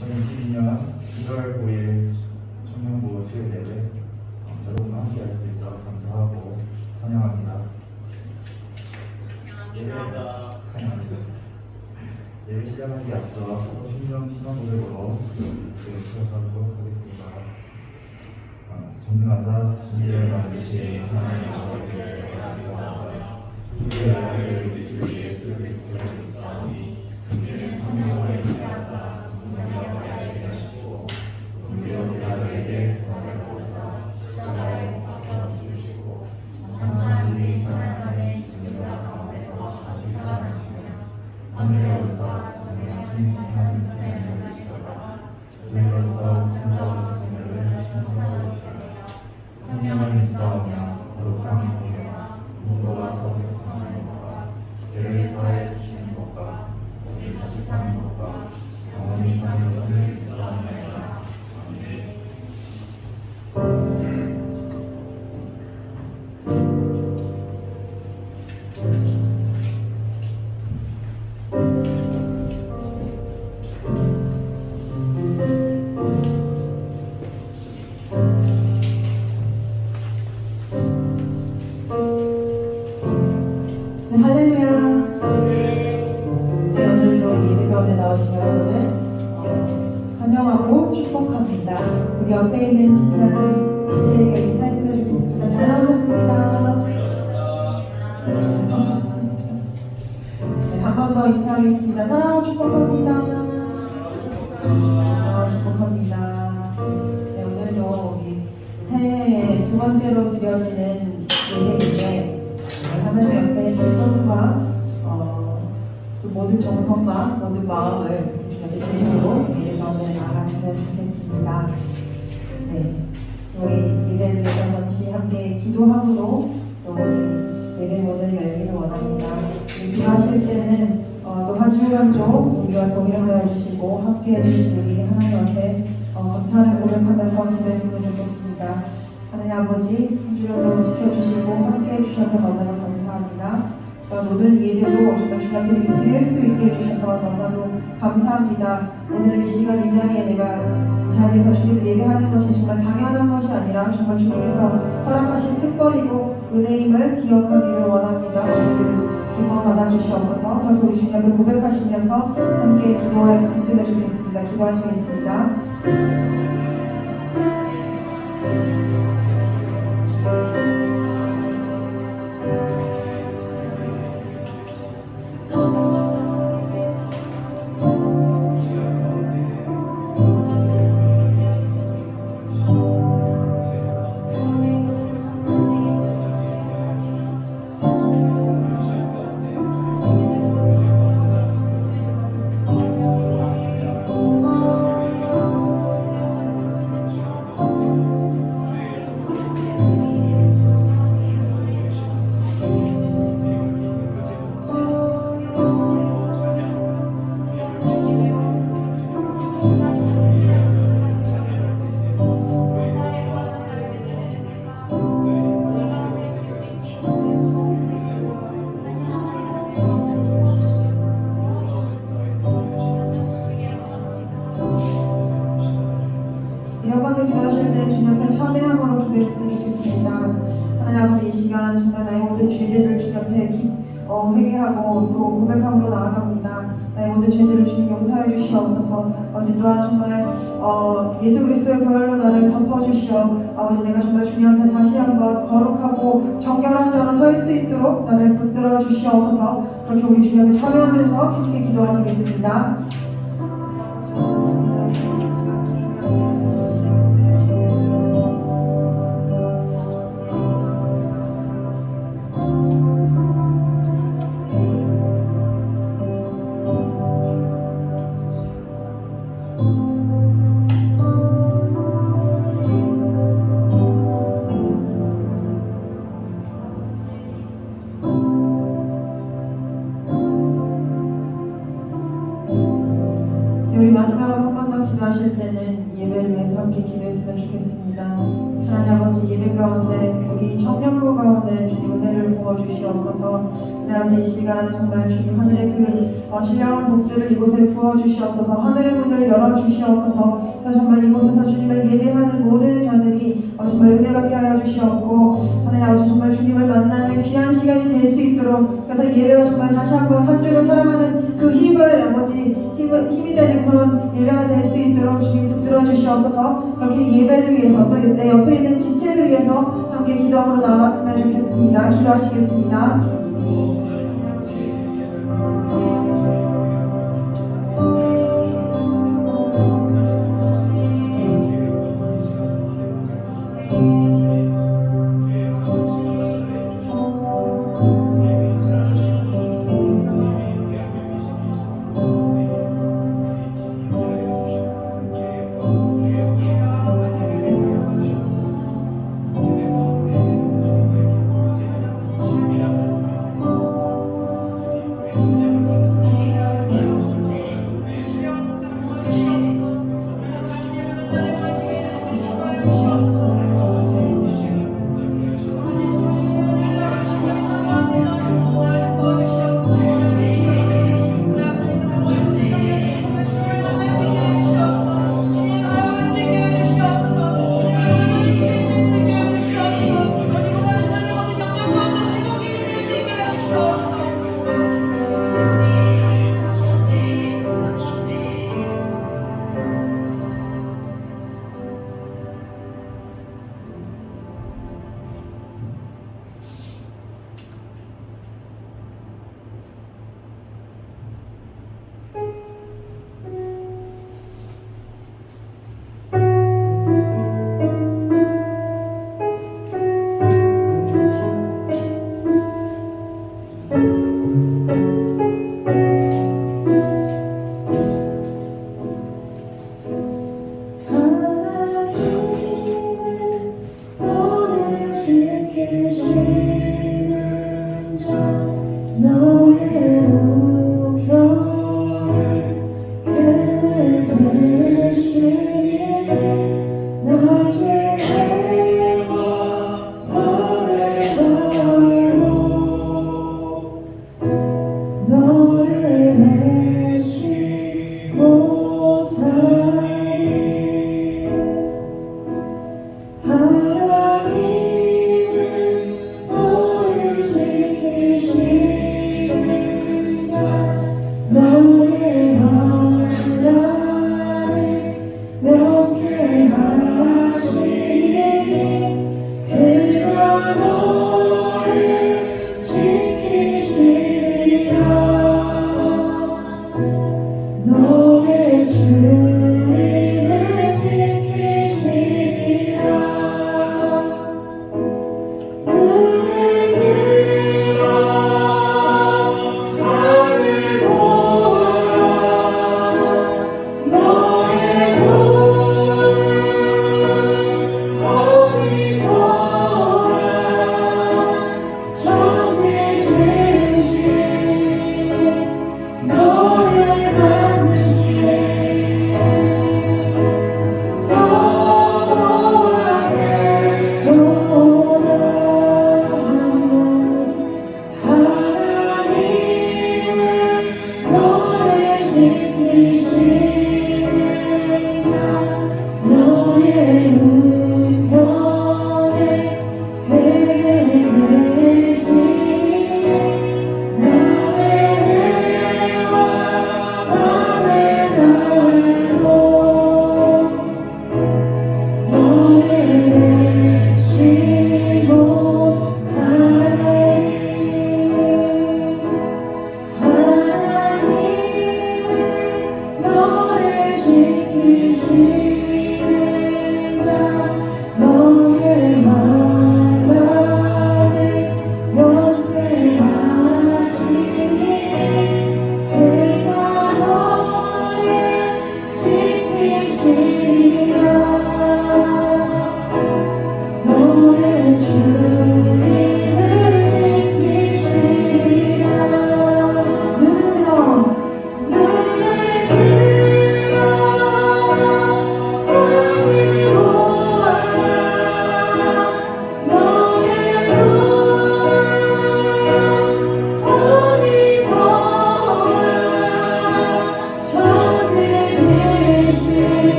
2022년 1월 9일 청년부 수요예배 여러분과 함께 할 수 있어 감사하고 환영합니다. 환영합니다. 예배 시작하기 앞서 신령 신앙 고백으로 시작하도록 하겠습니다. 존경하사 신비를 만드신 하나님 아버지를 감사합니다. 주의 아들 우리 주 예수 그리스도를 믿사오니 그분의 성령을 인하사 성령을 알게 하시고 우리로 대하에게 구원을 주사 십자가에 못 박혀 죽으시고 천사들이 사랑하는 주님과 가운데서 다시 살아나시며 하늘에 오르사 전능하신 하나님 편에 계시다가 그들로서 천사와 자녀를 신통하고 계시며 성령을 믿사오며 거룩한 공회와 공로와 서격하는 것과 죄를 사하여 주시는 것과 우리 다시 사는 것과 영원히 사는 것을 믿사옵나이다. 아멘. 환영하고 축복합니다. 우리 옆에 있는 지체에게 인사했으면 좋겠습니다. 잘 나오셨습니다. 잘 나오셨습니다. 네, 한 번 더 인사하겠습니다. 사랑하고 축복합니다. 사랑하고 축복합니다. 네, 오늘도 우리 새해의 두 번째로 드려지는 예배인데 하나님 옆에 기쁨과 또 모든 정성과 모든 마음을 드리고 예배 가운데 나아갔으면 좋겠습니다. 네, 우리 예배를 위해서 잠시 함께 기도함으로 또 우리 예배 문을 열기를 원합니다. 기도하실 때는 또 한 주간도 우리와 동행하여 주시고 함께 해주신 우리 하나님 앞에 감사를 고백하면서 기도했으면 좋겠습니다. 하나님 아버지 한 주간도 지켜주시고 함께 해주셔서 너무나도 감사합니다. 오늘 예배도 정말 주님 앞에 이렇게 드릴 수 있게 해주셔서 너무나도 감사합니다. 오늘 이 시간 이 자리에 내가 이 자리에서 주님을 예배하는 것이 정말 당연한 것이 아니라 정말 주님께서 허락하신 특권이고 은혜임을 기억하기를 원합니다. 오늘을 기뻐 받아주시옵소서. 그렇게 우리 주님 앞에 고백하시면서 함께 기도했으면 좋겠습니다. 기도하시겠습니다. 여러분들 기도하실 때 주님 앞에 참회함으로 기도했으면 좋겠습니다. 하나님 아버지 이 시간 정말 나의 모든 죄들을 주님 앞에 회개하고 또 고백함으로 나아갑니다. 나의 모든 죄들을 주님 용서해 주시옵소서. 아버지 또한 정말 예수 그리스도의 보혈로 나를 덮어주시어 아버지 내가 정말 주님 앞에 다시 한번 거룩하고 정결한 자로 설 수 있도록 나를 붙들어 주시옵소서. 그렇게 우리 주님 앞에 참회하면서 함께 기도하시겠습니다. 마지막으로 한 번 더 기도하실 때는 예배를 위해서 함께 기도했으면 좋겠습니다. 하나님 아버지, 예배 가운데 우리 청년부 가운데 주님 은혜를 부어주시옵소서. 하나님 이 시간 정말 주님 하늘의 그 신령한 복들을 이곳에 부어주시옵소서. 하늘의 문을 열어주시옵소서. 정말 이곳에서 주님을 예배하는 모든 자들이 정말 은혜 받게 하여 주시옵고, 하나님 아버지 정말 주님을 만나는 귀한 시간이 될 수 있도록, 그래서 예배가 정말 다시 한번 한 주를 사랑하는 그 힘을 아버지 힘이 되는 그런 예배가 될 수 있도록 주님 붙들어 주시옵소서. 그렇게 예배를 위해서 또 내 옆에 있는 지체를 위해서 함께 기도함으로 나아갔으면 좋겠습니다. 기도하시겠습니다.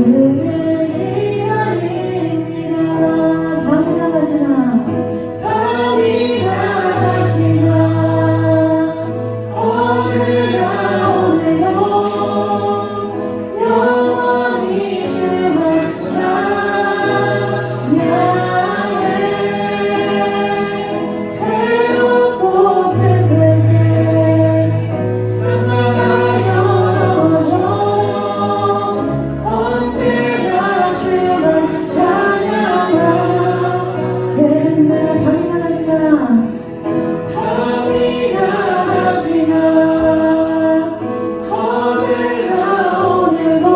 주를 기다립니다. 밤이나 낮이나 밤이나 낮이나 어제나 오늘도 영원히 주만 찬양해. 괴롭고 슬플 때 남마가 영원하셔도 언제나 주만 찬양하겠네. 밤이나 낮이나 밤이나 낮이나 어제나 오늘도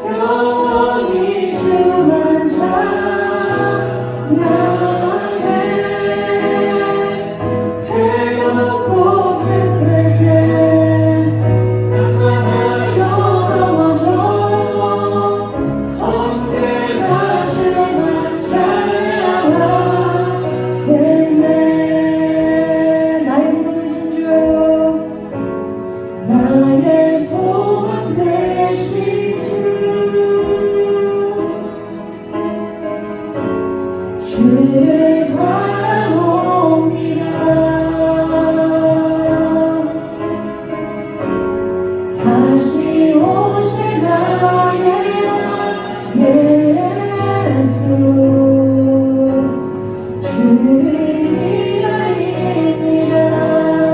영원히 주만 찬양해. 괴롭고 슬플 때 남마가 영원하셔도 언제나 주만 찬양하겠네. 나의 소망 되신 주, 나의 소망 되신 주, 주를 바라봅니다. 다시 오실 나의 예수, 주를 기다립니다.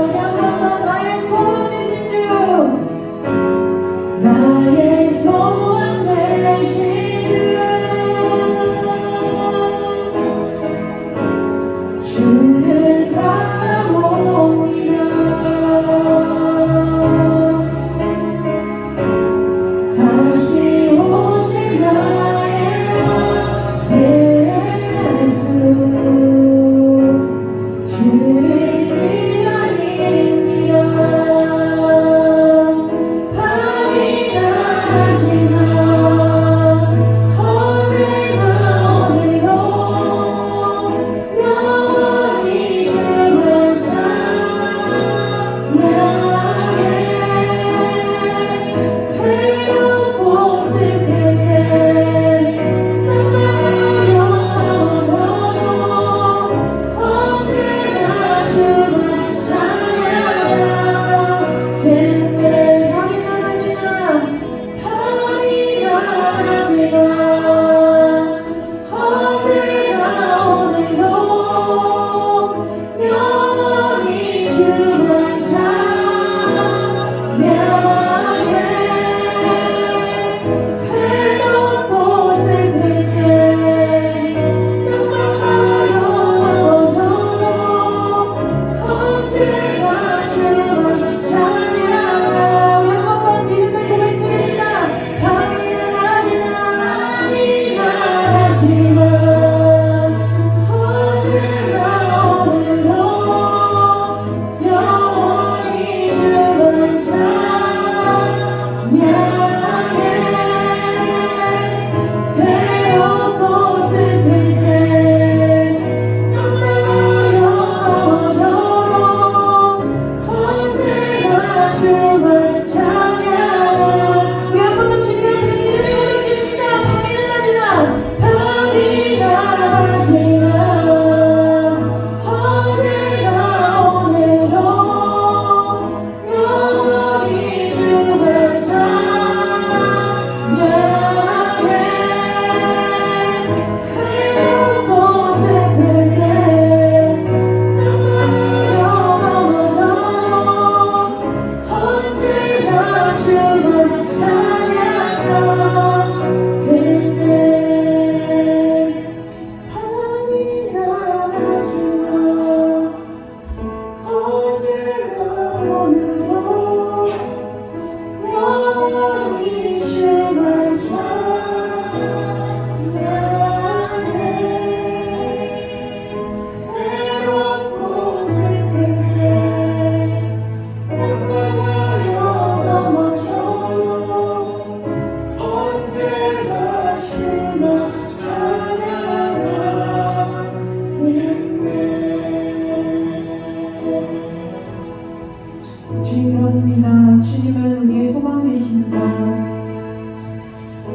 우리 한번 더 나의 소망 되신 주, 나의 소망 되신 주, 주를 바라봅니다. 다시 오실 나의 예수, 주를 기다립니다. 밤이나 낮이나 어제나 오늘도 영원히 주만 찬양해. 괴롭고 슬플 때 남마가 영원하셔도 언제나 주만 찬양하겠네. 밤이나 낮이나 밤이나 낮이나 어제나 오늘도 영원히 주만 찬양해. 괴롭고 슬플 때 남마가 영원하셔도 언제나 주만 찬양하. 우리 한 번 더 믿음의 고백 드립니다. 밤이나 낮이나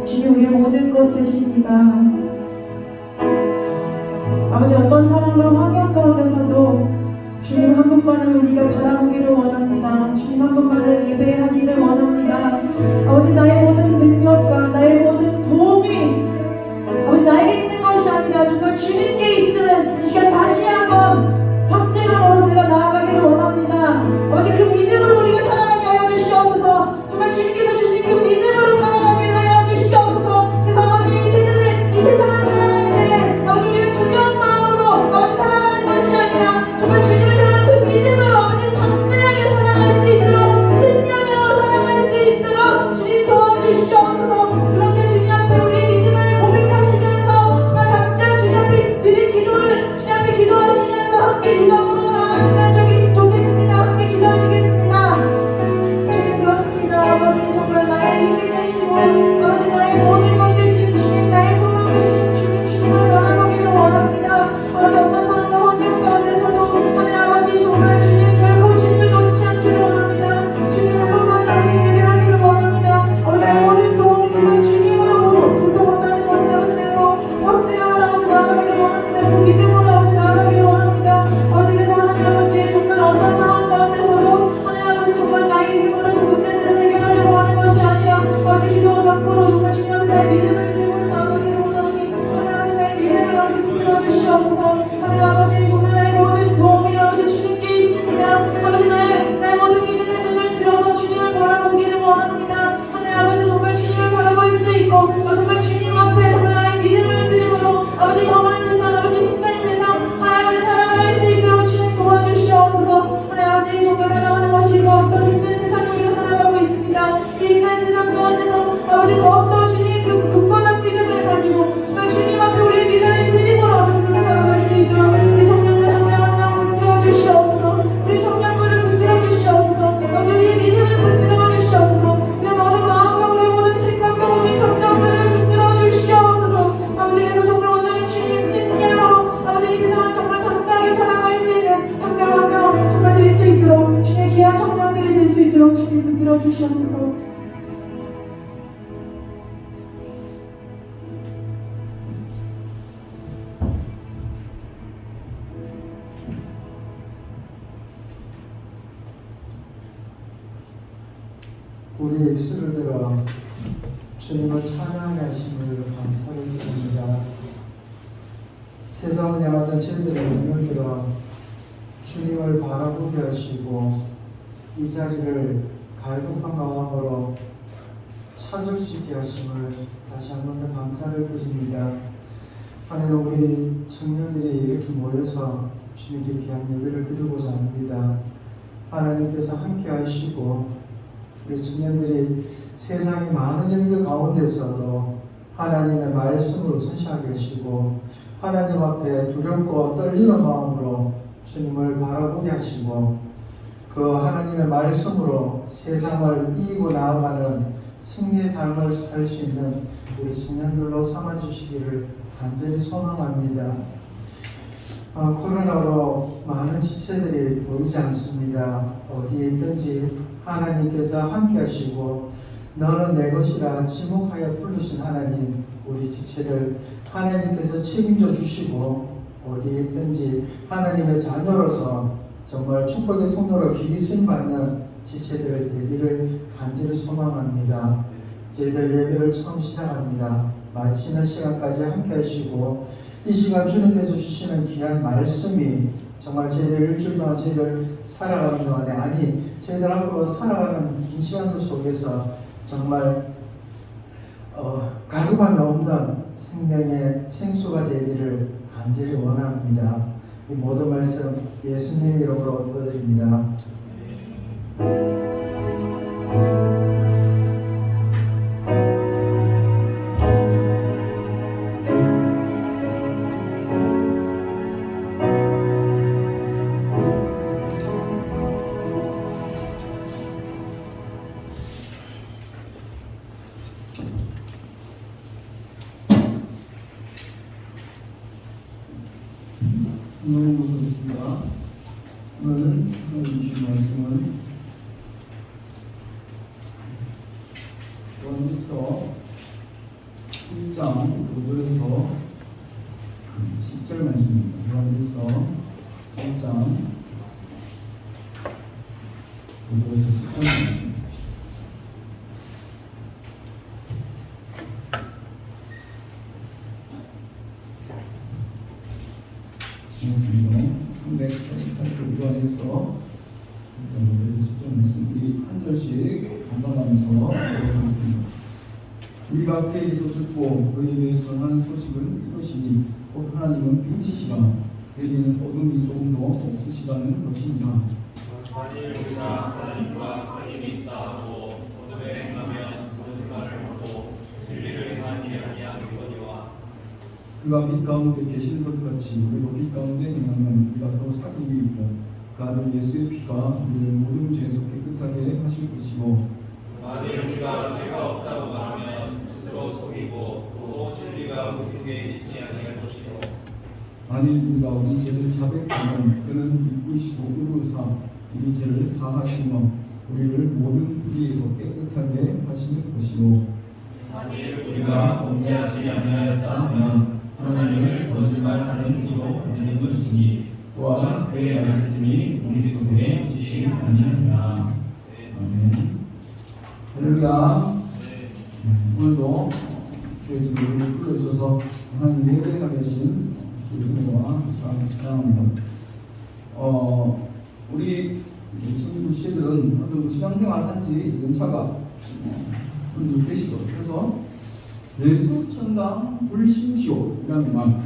주님 우리의 모든 것 되십니다. 아버지 어떤 상황과 환경 가운데서도 주님 한 분만을 우리가 바라보기를 원합니다. 주님 한 분만을 예배하기를 원합니다. 아버지 나의 모든 능력과 나의 모든 도움이 아버지 나에게 있는 것이 아니라 정말 주님께 있음을 이 시간 다시 한번 확증함으로 내가 나아가기를 원합니다. 아버지 그 믿음으로 우리가 살아가게 하여 주시옵소서. 정말 주님께서 주신 그 믿음으로 살아가게 하여 주시옵소서. 그래서 아버지 이 세상을 살아갈 때 아버지 우리가 두려운 마음으로 아버지 살아가는 것이 아니라 정말 주님을 향한 그 믿음으로 아버지 담대하게 살아갈 수 있도록 승리하며 살아갈 수 있도록 주님 도와주시옵소서. 그렇게 주님 앞에 우리의 믿음을 고백하시면서 정말 각자 주님 앞에 드릴 기도를 주님 앞에 기도하시면서 함께 기도함으로 나갔으면 좋겠습니다. 함께 기도하시겠습니다. 주님 그렇습니다. 아버지 정말 나의 힘이 되시고 아버지 나의 모든 것 되신 주님 나의 소망 되신 주님 주님을 바라보기를 원합니다. 아버지 어떤 상황과 환경 가운데서도 하나님 아버지 정말 주님 결코 주님을 놓지 않기를 원합니다. 주님 한 번만 아버지 예배하기를 원합니다. 아버지 나의 모든 도움이 정말 주님으로부터 온다는 것을 아버지 내가 확증함을 아버지 나아가기를 원합니다. 그 믿음으로 아버지 나아가기를 원합니다. 아버지 그래서 하나님 아버지 정말 어떤 상황 가운데서도 하나님 아버지 정말 나의 힘으로 그 문제들을 해결하려고 하는 것이 아니라 아버지 기도와 간구로 정말 주님 앞에 나의 믿음을 들고 나아가기를 원하오니 하나님 아버지 나의 믿음을 아버지 붙들어 주시옵소서. 하나님 아버지 정말 나의 모든 도움이 아버지 주님께 있습니다. 아버지 나의 모든 믿음의 눈을 들어서 주님을 바라보기를 원합니다. 하나님 아버지 정말 주님을 바라볼 수 있고 정말 주님 앞에 정말 나의 믿음을 드림으로 아버지 험한 세상 아버지 힘든 세상 하나님 아버지 살아갈 수 있도록 주님 도와주시옵소서. 하나님 아버지 정말 살아가는 것이 더욱더 힘든 세상을 우리가 살아가고 있습니다. 이 힘든 세상 가운데서 아버지 더욱더 주님 그 굳건한 믿음을 가지고 정말 주님 앞에 우리의 믿음을 드림으로 아버지 그렇게 살아갈 수 있도록 우리 청년들 한 명 한 명 붙들어 주시옵소서. 우리 청년들을 붙들어 주시옵소서. 아버지 우리의 믿음을 붙들어 주시옵소서. 우리의 모든 마음과 우리 모든 생각과 모든 감정들을 붙들어 주시옵소서. 아버지 그래서 정말 온전히 주님 승리함으로 아버지 이 세상을 정말 당당하게 살아갈 수 있는 한 명 한 명 정말 될 수 있도록 주님의 귀한 청년들이 될 수 있도록 주님 붙들어 주시옵소서. 우리 입술을 들어 주님을 찬양하심을 감사를 드립니다. 세상을 향하던 저희들의 눈을 들어 주님을 바라보게 하시고 이 자리를 갈급한 마음으로 찾을 수 있게 하심을 다시 한 번 더 감사를 드립니다. 하나님 우리 청년들이 이렇게 모여서 주님께 귀한 예배를 드리고자 합니다. 하나님께서 함께 하시고 우리 청년들이 세상의 많은 일들 가운데서도 하나님의 말씀으로 선시하게 하시고 하나님 앞에 두렵고 떨리는 마음으로 주님을 바라보게 하시고 그 하나님의 말씀으로 세상을 이기고 나아가는 승리의 삶을 살 수 있는 우리 청년들로 삼아주시기를 간절히 소망합니다. 코로나로 많은 지체들이 보이지 않습니다. 어디에 있든지 하나님께서 함께 하시고 너는 내 것이라 지목하여 부르신 하나님 우리 지체들 하나님께서 책임져 주시고 어디에 있든지 하나님의 자녀로서 정말 축복의 통로로 귀히 쓰임받는 지체들 되기를 간절히 소망합니다. 저희들 예배를 처음 시작합니다. 마치는 시간까지 함께 하시고 이 시간 주님께서 주시는 귀한 말씀이 정말 저희들 일주일 동안 저희들 살아가는 동안에 아니 저희들 앞으로 살아가는 긴 시간들 속에서 정말 갈급함이 없는 생명의 생수가 되기를 간절히 원합니다. 이 모든 말씀 예수님 이름으로 기도드립니다. 하나님 보겠습니다. 오늘 하나님 주신 말씀은 요한일서 1장 5절에서 10절 말씀입니다. 요한일서 1장 5절에서 10절 말씀입니다. 반갑습니다. 388쪽 요한일서 1장 5절에서 10절 말씀 우리 한 절씩 반복하면서 읽어보겠습니다. 우리가 앞에서 듣고 너희에게 전하는 소식은 이것이니 곧 하나님은 빛이시라 너희는 어둠이 조금도 없으시라는 것이니라. 만일 우리가 하나님과 상임이 있다고 어둠에 행하면 거짓말을 하고 진리를 행하지 아니하거니와 그가 빛 가운데 계시는 것 같이 우리도 빛 가운데 행하면 우리가 서로 사귐이 있고 그 아들 예수의 피가 우리를 모든 죄에서 깨끗하게 하실 것이고 만일 우리가 죄가 없다고 말하면 스스로 속이고 또 진리가 우리 속에 있지 아니할 것이고 만일 우리가 우리 죄를 자백하면 그는 이끄시고 의로사 우리 죄를 사하시며 우리를 모든 불의에서 깨끗하게 하실 것이고 만일 우리가 범죄하지 아니하였다 하면 하나님을 거짓말하는 이로 되는 것이니 또한 그의 말씀이 우리 속에 지식이 아니하니라. 아멘. 할렐루야. 오늘도 주의 이름을 불러주셔서 하나님 예배가 되신 우리 은혜와 사랑합니다. 우리 친구 씨들은 아주 신앙생활 한지 연차가 좀 되시죠. 그래서 예수 천당 불신시오이라는 말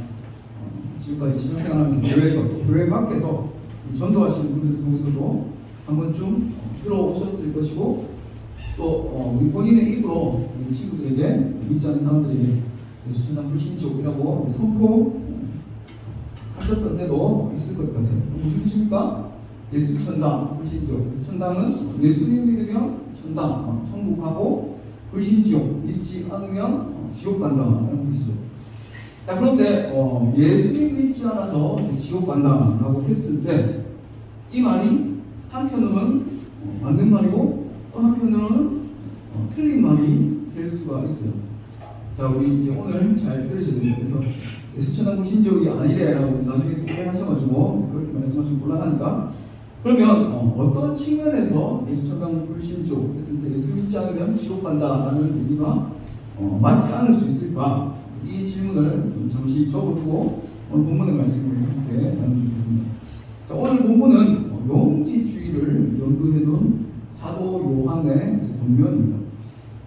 지금까지 신앙생활하면서 교회 밖에서 전도하시는 분들 중에서도 한 번쯤 들어오셨을 것이고 또 우리 본인의 입으로 우리 친구들에게 믿지 않는 사람들에게 예수 천당 불신시오이라고 선포하셨던 때도 있을 것 같아요. 무슨 뜻입니까? 예수 천당 불신지옥. 천당은 예수님 믿으면 천당 천국 가고 불신지옥 믿지 않으면 지옥 간다는 뜻이죠. 자, 그런데 예수님 믿지 않아서 지옥 간다라고 했을 때 이 말이 한편으로는 맞는 말이고 또 한편으로는 틀린 말이 될 수가 있어요. 자, 우리 이제 오늘 잘 들으셔야 됩니다. 그래서 예수 천당 불신지옥이 아니래라고 나중에 또 오해하셔가지고 그렇게 말씀하시면 곤란하니까 그러면 어떤 측면에서 예수 천당 불신지옥 했을 때 예수 믿지 않으면 지옥 간다라는 얘기가 맞지 않을 수 있을까? 이 질문을 좀 잠시 적어두고 오늘 본문의 말씀을 함께 나눠주겠습니다. 자, 오늘 본문은 영지주의를 염두에 둔 사도 요한의 본면입니다.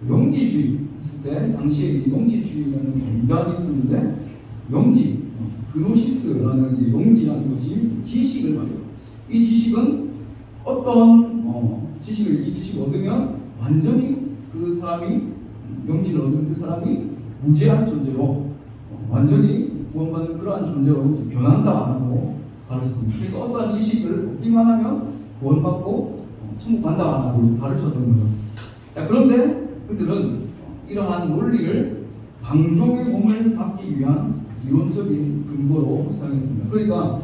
영지주의 했을 때 당시에 이 영지주의라는 이단이 있었는데 영지, 그노시스라는 이 영지라는 것이 지식을 말해요. 이 지식은 어떤 지식을 이 지식을 얻으면 완전히 그 사람이 영지를 얻은 그 사람이 무죄한 존재로 완전히 구원받는 그러한 존재로 변한다라고 가르쳤습니다. 그러니까 어떠한 지식을 얻기만 하면 구원받고 천국 간다라고 가르쳤던 거죠. 자, 그런데 그들은 이러한 논리를 방종의 몸을 받기 위한 이론적인 근거로 사용했습니다. 그러니까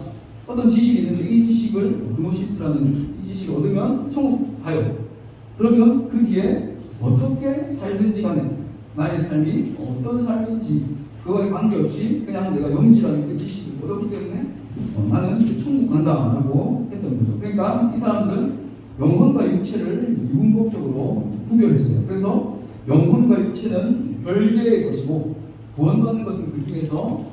어떤 지식이 있는데 이 지식을 그노시스라는 이 지식을 얻으면 천국 가요. 그러면 그 뒤에 어떻게 살든지 간에 나의 삶이 어떤 삶인지 그거에 관계없이 그냥 내가 영지라는 그 지식을 얻었기 때문에 나는 천국 간다라고 했던 거죠. 그러니까 이 사람들은 영혼과 육체를 이분법적으로 구별했어요. 그래서 영혼과 육체는 별개의 것이고 구원받는 것은 그 중에서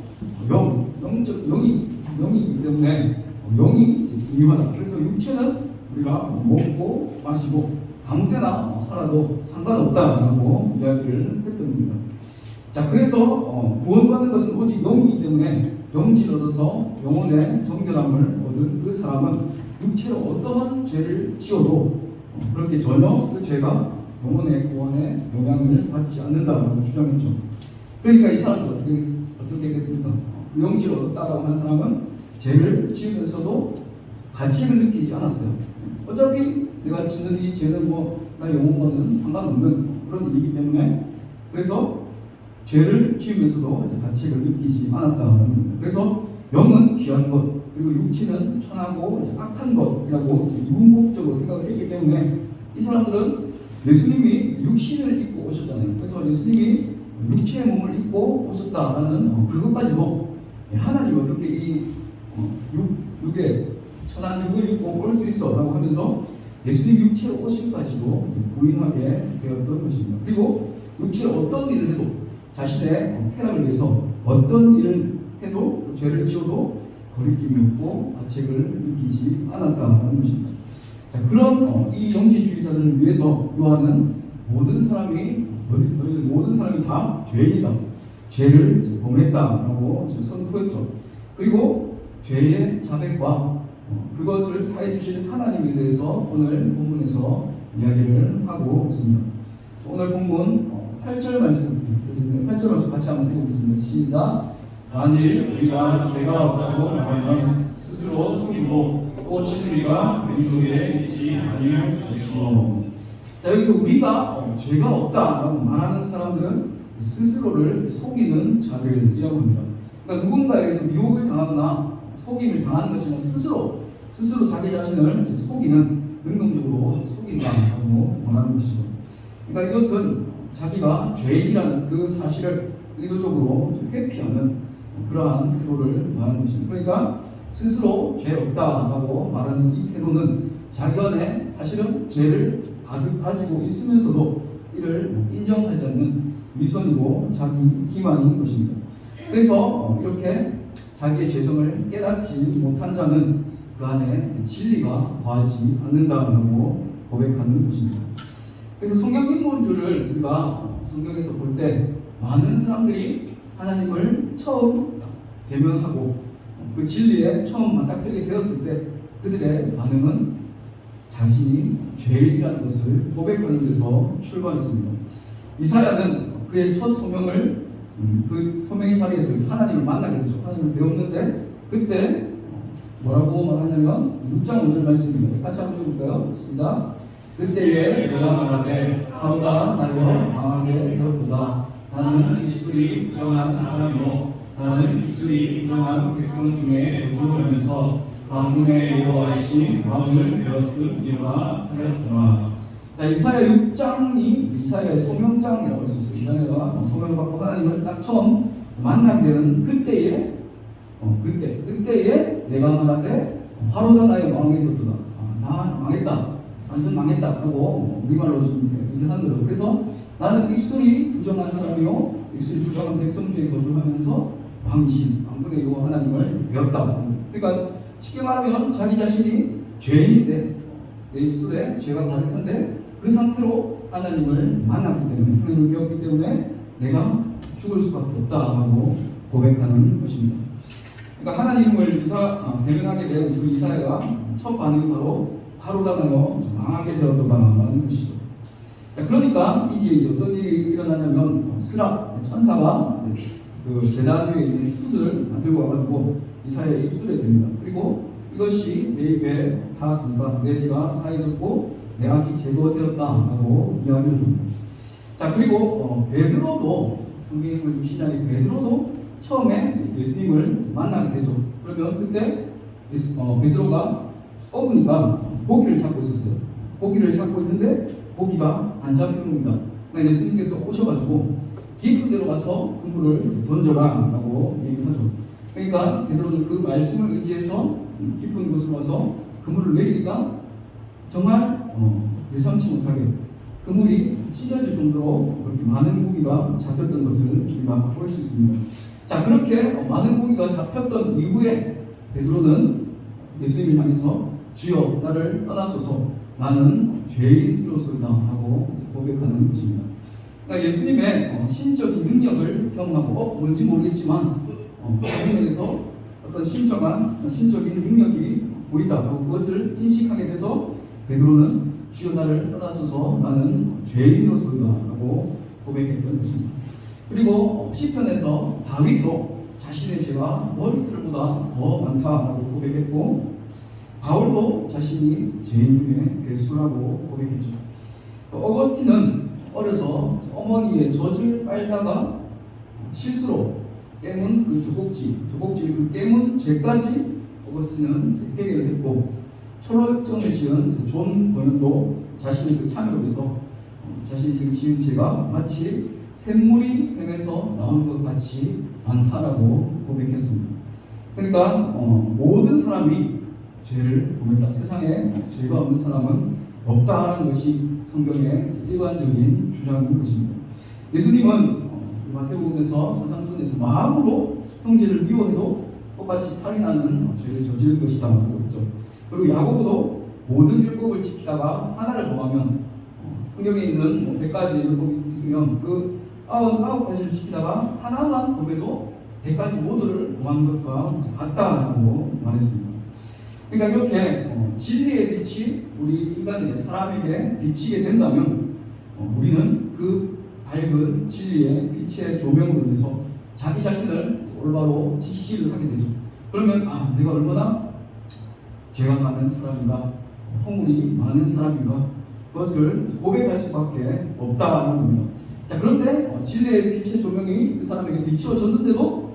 영이기 때문에 영이 중요하다. 그래서 육체는 우리가 먹고 마시고 아무 때나 살아도 상관없다라고 이야기를 했던 겁니다. 자, 그래서 구원받는 것은 오직 영이기 때문에 영지를 얻어서 영혼의 정결함을 얻은 그 사람은 육체로 어떠한 죄를 지어도 그렇게 전혀 그 죄가 영혼의 구원에 영향을 받지 않는다라고 주장했죠. 그러니까 이 사람은 어떻게 했습니까? 그 영지를 얻었다라고 하는 사람은 죄를 지으면서도 가책을 느끼지 않았어요. 어차피 내가 짓는 이 죄는 나 영혼과는 상관없는 그런 일이기 때문에 그래서 죄를 지으면서도 가책을 느끼지 않았다는 겁니다. 그래서 영은 귀한 것 그리고 육체는 천하고 악한 것이라고 이분법적으로 생각을 했기 때문에 이 사람들은 예수님이 육신을 입고 오셨잖아요. 그래서 예수님이 육체의 몸을 입고 오셨다라는 그것까지도 하나님 어떻게 이 육에 천한 육을 입고 올 수 있어라고 하면서 예수님 육체로 오심까지도 부인하게 되었던 것입니다. 그리고 육체로 어떤 일을 해도 자신의 쾌락을 위해서 어떤 일을 해도 죄를 지어도 거리낌이 없고 가책을 느끼지 않았다는 것입니다. 자, 그런 이 영지주의자들을 위해서 요한은 모든 사람이 다 죄인이다, 죄를 범했다라고 선포했죠. 그리고 죄의 자백과 그것을 사해 주신 하나님에 대해서 오늘 본문에서 이야기를 하고 있습니다. 오늘 본문 8절 말씀, 8절 말씀 같이 한번 읽어보겠습니다. 시작. 만일 우리가 죄가 없다고 말하면 스스로 속이고 또 진리가 우리 속에 있지 아니할 것이요. 자, 여기서 우리가 죄가 없다라고 말하는 사람들은 스스로를 속이는 자들이라고 합니다. 그러니까 누군가에게서 미혹을 당하거나 속임을 당하는 것이나 스스로 자기 자신을 속이는, 능동적으로 속인다라고 말하는 것이죠. 그러니까 이것은 자기가 죄인이라는 그 사실을 의도적으로 회피하는 그러한 태도를 말하는 것입니다. 그러니까 스스로 죄 없다라고 말하는 이 태도는 자기 안에 사실은 죄를 가득 가지고 있으면서도 이를 인정하지 않는 위선이고 자기 기만인 것입니다. 그래서 이렇게 자기의 죄성을 깨닫지 못한 자는 그 안에 진리가 거하지 않는다라고 고백하는 것입니다. 그래서 성경 인물들을 우리가 성경에서 볼 때 많은 사람들이 하나님을 처음 대면하고 그 진리에 처음 맞닥뜨리게 되었을 때 그들의 반응은 자신이 죄인이라는 것을 고백하는 데서 출발했습니다. 이사야는 그의 첫 소명을 그 소명의 자리에서 하나님을 만나게 되죠. 하나님을 배웠는데 그때 뭐라고 말하냐면 6장 5절 말씀입니다. 같이 한번 읽어볼까요? 시작. 그때에 내가 말하되 하루가 나여 망하게 되었도다. 나는 입술이 부정한 사람이요 나는 입술이 부정한 백성 중에 거주하면서 만군의 여호와이신 왕을 배웠으리라 하였더라. 자, 이사야 6장이 이사야의 소명장이라고 할 수 있어요. 이사야가 소명받고 하나님을 딱 처음 만나게 되는 그때에 내가 말하되 화로가 나의 왕이 되었도다. 나 망했다, 완전 망했다라고 우리말로 지금 얘기를 하는 거죠. 그래서 나는 입술이 부정한 사람이요 입술이 부정한 백성 중에 거주하면서 왕이신 만군의 여호와 하나님을 배웠다. 그러니까 쉽게 말하면 자기 자신이 죄인인데 내 입술에 죄가 가득한데 그 상태로 하나님을 만났기 때문에 하나님을 배웠기 때문에 내가 죽을 수밖에 없다라고 고백하는 것입니다. 그러니까 하나님을 대면하게 된 그 이사야가 첫 반응이 바로 하루가 나여 망하게 되었다라는 것이죠. 그러니까 이제 어떤 일이 일어나냐면 스라 천사가 그 제단 위에 있는 숯을 들고 와가지고 이사야의 입술에 댑니다. 그리고 이것이 내 입에 닿았으니까 내 죄가 사해졌고 내 악이 제거되었다라고 이야기를 합니다. 자, 그리고 베드로도 성경인물 중 신약의 베드로도 처음에 예수님을 만나게 되죠. 그러면 그때 베드로가 어그니까 고기를 잡고 있었어요. 고기를 잡고 있는데 고기가 안 잡히는 겁니다. 그러니까 예수님께서 오셔가지고 깊은 데로 가서 그물을 던져라라고 얘기하죠. 그러니까 베드로는 그 말씀을 의지해서 깊은 곳으로 가서 그물을 내리니까 정말 예상치 못하게 그물이 찢어질 정도로 그렇게 많은 고기가 잡혔던 것을 우리가 볼 수 있습니다. 자, 그렇게 많은 고기가 잡혔던 이후에 베드로는 예수님을 향해서 주여 나를 떠나소서 나는 죄인으로서이다 하고 고백하는 것입니다. 그러니까 예수님의 신적인 능력을 경험하고 뭔지 모르겠지만 하나님에서 어떤 신적인 능력이 보이다 하고 그것을 인식하게 돼서 베드로는 주여 나를 떠나소서 나는 죄인으로서이다 하고 고백했던 것입니다. 그리고 시편에서 다윗도 자신의 죄가 머리털보다 더 많다라고 고백했고 바울도 자신이 죄인 중에 괴수라고 고백했죠. 어거스틴은 어려서 어머니의 젖을 빨다가 실수로 깨문 그 조곡질 그 깨문 죄까지 어거스틴은 해결을 했고 철학정을 지은 존 버년도 자신의 그 참여로 해서 자신이 지은 죄가 마치 샘물이 샘에서 나온 것 같이 많다라고 고백했습니다. 그러니까 모든 사람이 죄를 범했다. 세상에 죄가 없는 사람은 없다라는 것이 성경의 일반적인 주장인 것입니다. 예수님은 마태복음에서 사상순에서 마음으로 형제를 미워해도 똑같이 살인하는 죄를 저지른 것이다 라고 했죠. 그리고 야고보도 모든 율법을 지키다가 하나를 범하면 성경에 있는 100가지 율법이 있으면 그 99가지를 지키다가 하나만 범해도 100가지 모두를 범한 것과 같다라고 말했습니다. 그러니까 이렇게 진리의 빛이 우리 인간에게 사람에게 비치게 된다면 우리는 그 밝은 진리의 빛의 조명으로 인해서 자기 자신을 올바로 직시를 하게 되죠. 그러면 내가 얼마나 죄가 많은 사람인가, 허물이 많은 사람인가, 그것을 고백할 수밖에 없다는 겁니다. 자, 그런데 진리의 빛의 조명이 그 사람에게 비추어졌는데도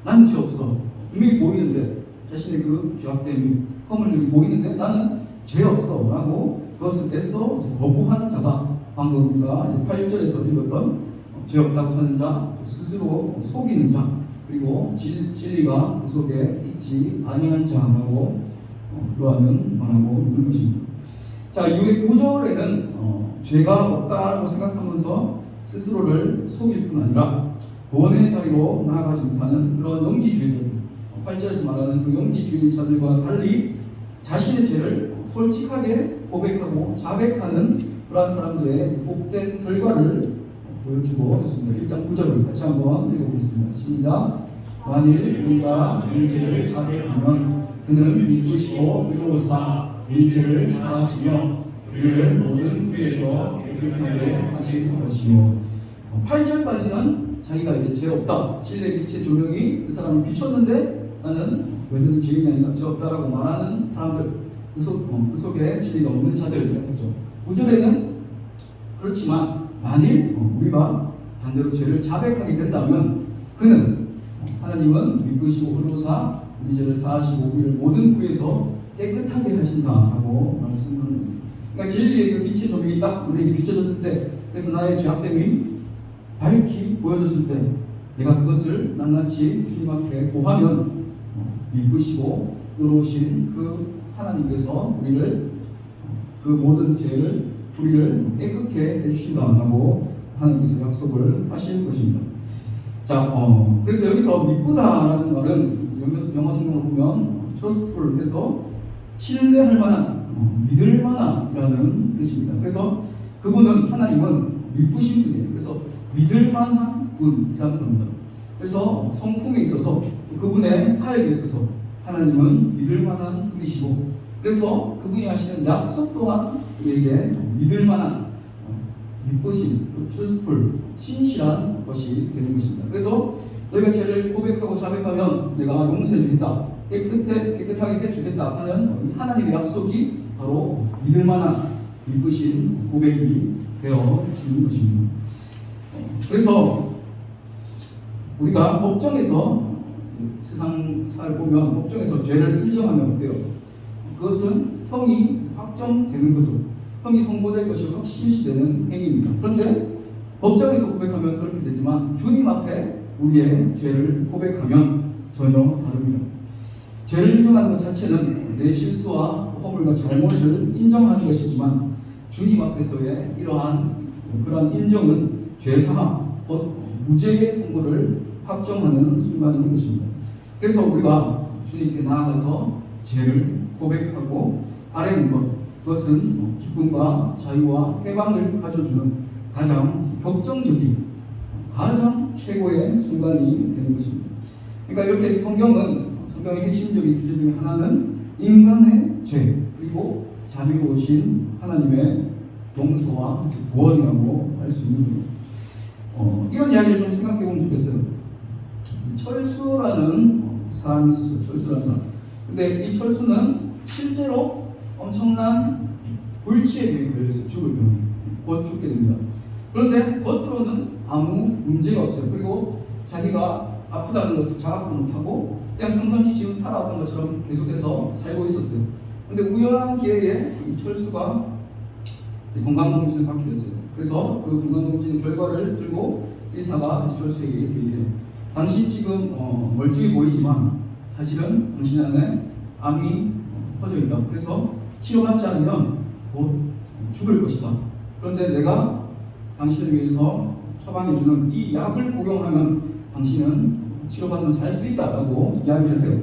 나는 죄 없어. 분명히 보이는데 자신의 그 죄악됨이 허물들이 보이는데 나는 죄 없어 라고 그것을 애써 거부하는 자가 방금 우리가 8절에서 읽었던 죄 없다고 하는 자, 스스로 속이는 자, 그리고 진리가 그 속에 있지 아니한 자라고 그러하면 말하고 있는 것입니다. 자, 이후에 9절에는 죄가 없다고 생각하면서 스스로를 속일 뿐 아니라 구원의 자리로 나아가지 못하는 그런 영지주의들, 8절에서 말하는 그 영지주의자들과 달리 자신의 죄를 솔직하게 고백하고 자백하는 그러한 사람들의 복된 결과를 보여주고 있습니다. 1장 9절을 같이 한번 읽어보겠습니다. 시작. 만일 누가 이 죄를 자백하면 그는 믿으시고 의로우사 이 죄를 사하시며 우리를 모든 불의에서 깨끗하게 하실 것이요. 8절까지는 자기가 이제 죄 없다, 진리의 빛의 조명이 그 사람을 비췄는데 나는 여전히 죄인이 아니라 죄 없다라고 말하는 사람들, 그 속에 진리가 없는 자들이었죠. 9절에는 그렇지만 만일 우리가 반대로 죄를 자백하게 된다면 그는 하나님은 믿으시고 의로우사 우리 죄를 사하시고 우리를 모든 불의에서 깨끗하게 하신다라고 말씀합니다. 그러니까 진리의 그 빛의 조명이 딱 우리에게 비춰졌을 때, 그래서 나의 죄악됨이 밝히 보여졌을 때 내가 그것을 낱낱이 주님 앞에 고하면 믿으시고 의로우신 그 하나님께서 우리를 그 모든 죄를 우리를 깨끗게 해주신다라고 하나님께서 약속을 하실 것입니다. 자, 그래서 여기서 믿구다라는 말은 영어 성경을 보면 trustful 해서 신뢰할 만한, 믿을 만한이라는 뜻입니다. 그래서 그분은 하나님은 믿으신 분이에요. 그래서 믿을 만한 분이라는 겁니다. 그래서 성품에 있어서 그분의 사역에 있어서 하나님은 믿을 만한 분이시고, 그래서 그분이 하시는 약속 또한 우리에게 믿을 만한, 믿으신, trustful, 신실한 것이 되는 것입니다. 그래서 너희가 죄를 고백하고 자백하면 내가 용서해 주겠다, 깨끗하게 해주겠다 하는 하나님의 약속이 바로 믿을 만한 믿으신 고백이 되어지는 것입니다. 그래서 우리가 법정에서 세상 살 보면 법정에서 죄를 인정하면 어때요? 그것은 형이 확정되는 거죠. 형이 선고될 것이 확실시되는 행위입니다. 그런데 법정에서 고백하면 그렇게 되지만 주님 앞에 우리의 죄를 고백하면 전혀 다릅니다. 죄를 인정하는 것 자체는 내 실수와 허물과 잘못을 인정하는 것이지만 주님 앞에서의 이러한 그러한 인정은 죄사함, 곧 무죄의 선고를 확정하는 순간인 것입니다. 그래서 우리가 주님께 나아가서 죄를 고백하고 아뢰는 것, 그것은 기쁨과 자유와 해방을 가져주는 가장 격정적인, 가장 최고의 순간이 되는 것입니다. 그러니까 이렇게 성경의 핵심적인 주제 중에 하나는 인간의 죄, 그리고 자비로우신 하나님의 용서와 구원이라고 할 수 있는 거예요. 이런 이야기를 좀 생각해 보면 좋겠어요. 철수라는 사람이 있었어요. 철수라는 사람. 근데 이 철수는 실제로 엄청난 불치에 병이 걸려있어요. 죽을 병이. 곧 죽게 됩니다. 그런데 겉으로는 아무 문제가 없어요. 그리고 자기가 아프다는 것을 자각도 못하고 그냥 평상시 지금 살아왔던 것처럼 계속해서 살고 있었어요. 근데 우연한 기회에 이 철수가 건강검진을 받게 됐어요. 그래서 그 건강검진 결과를 들고 의사가 철수에게 이렇게 얘기해요. 당신 지금 멀쩡해 보이지만 사실은 당신 안에 암이 퍼져 있다. 그래서 치료받지 않으면 곧 죽을 것이다. 그런데 내가 당신을 위해서 처방해주는 이 약을 복용하면 당신은 치료받으면서 살 수 있다라고 이야기를 해요.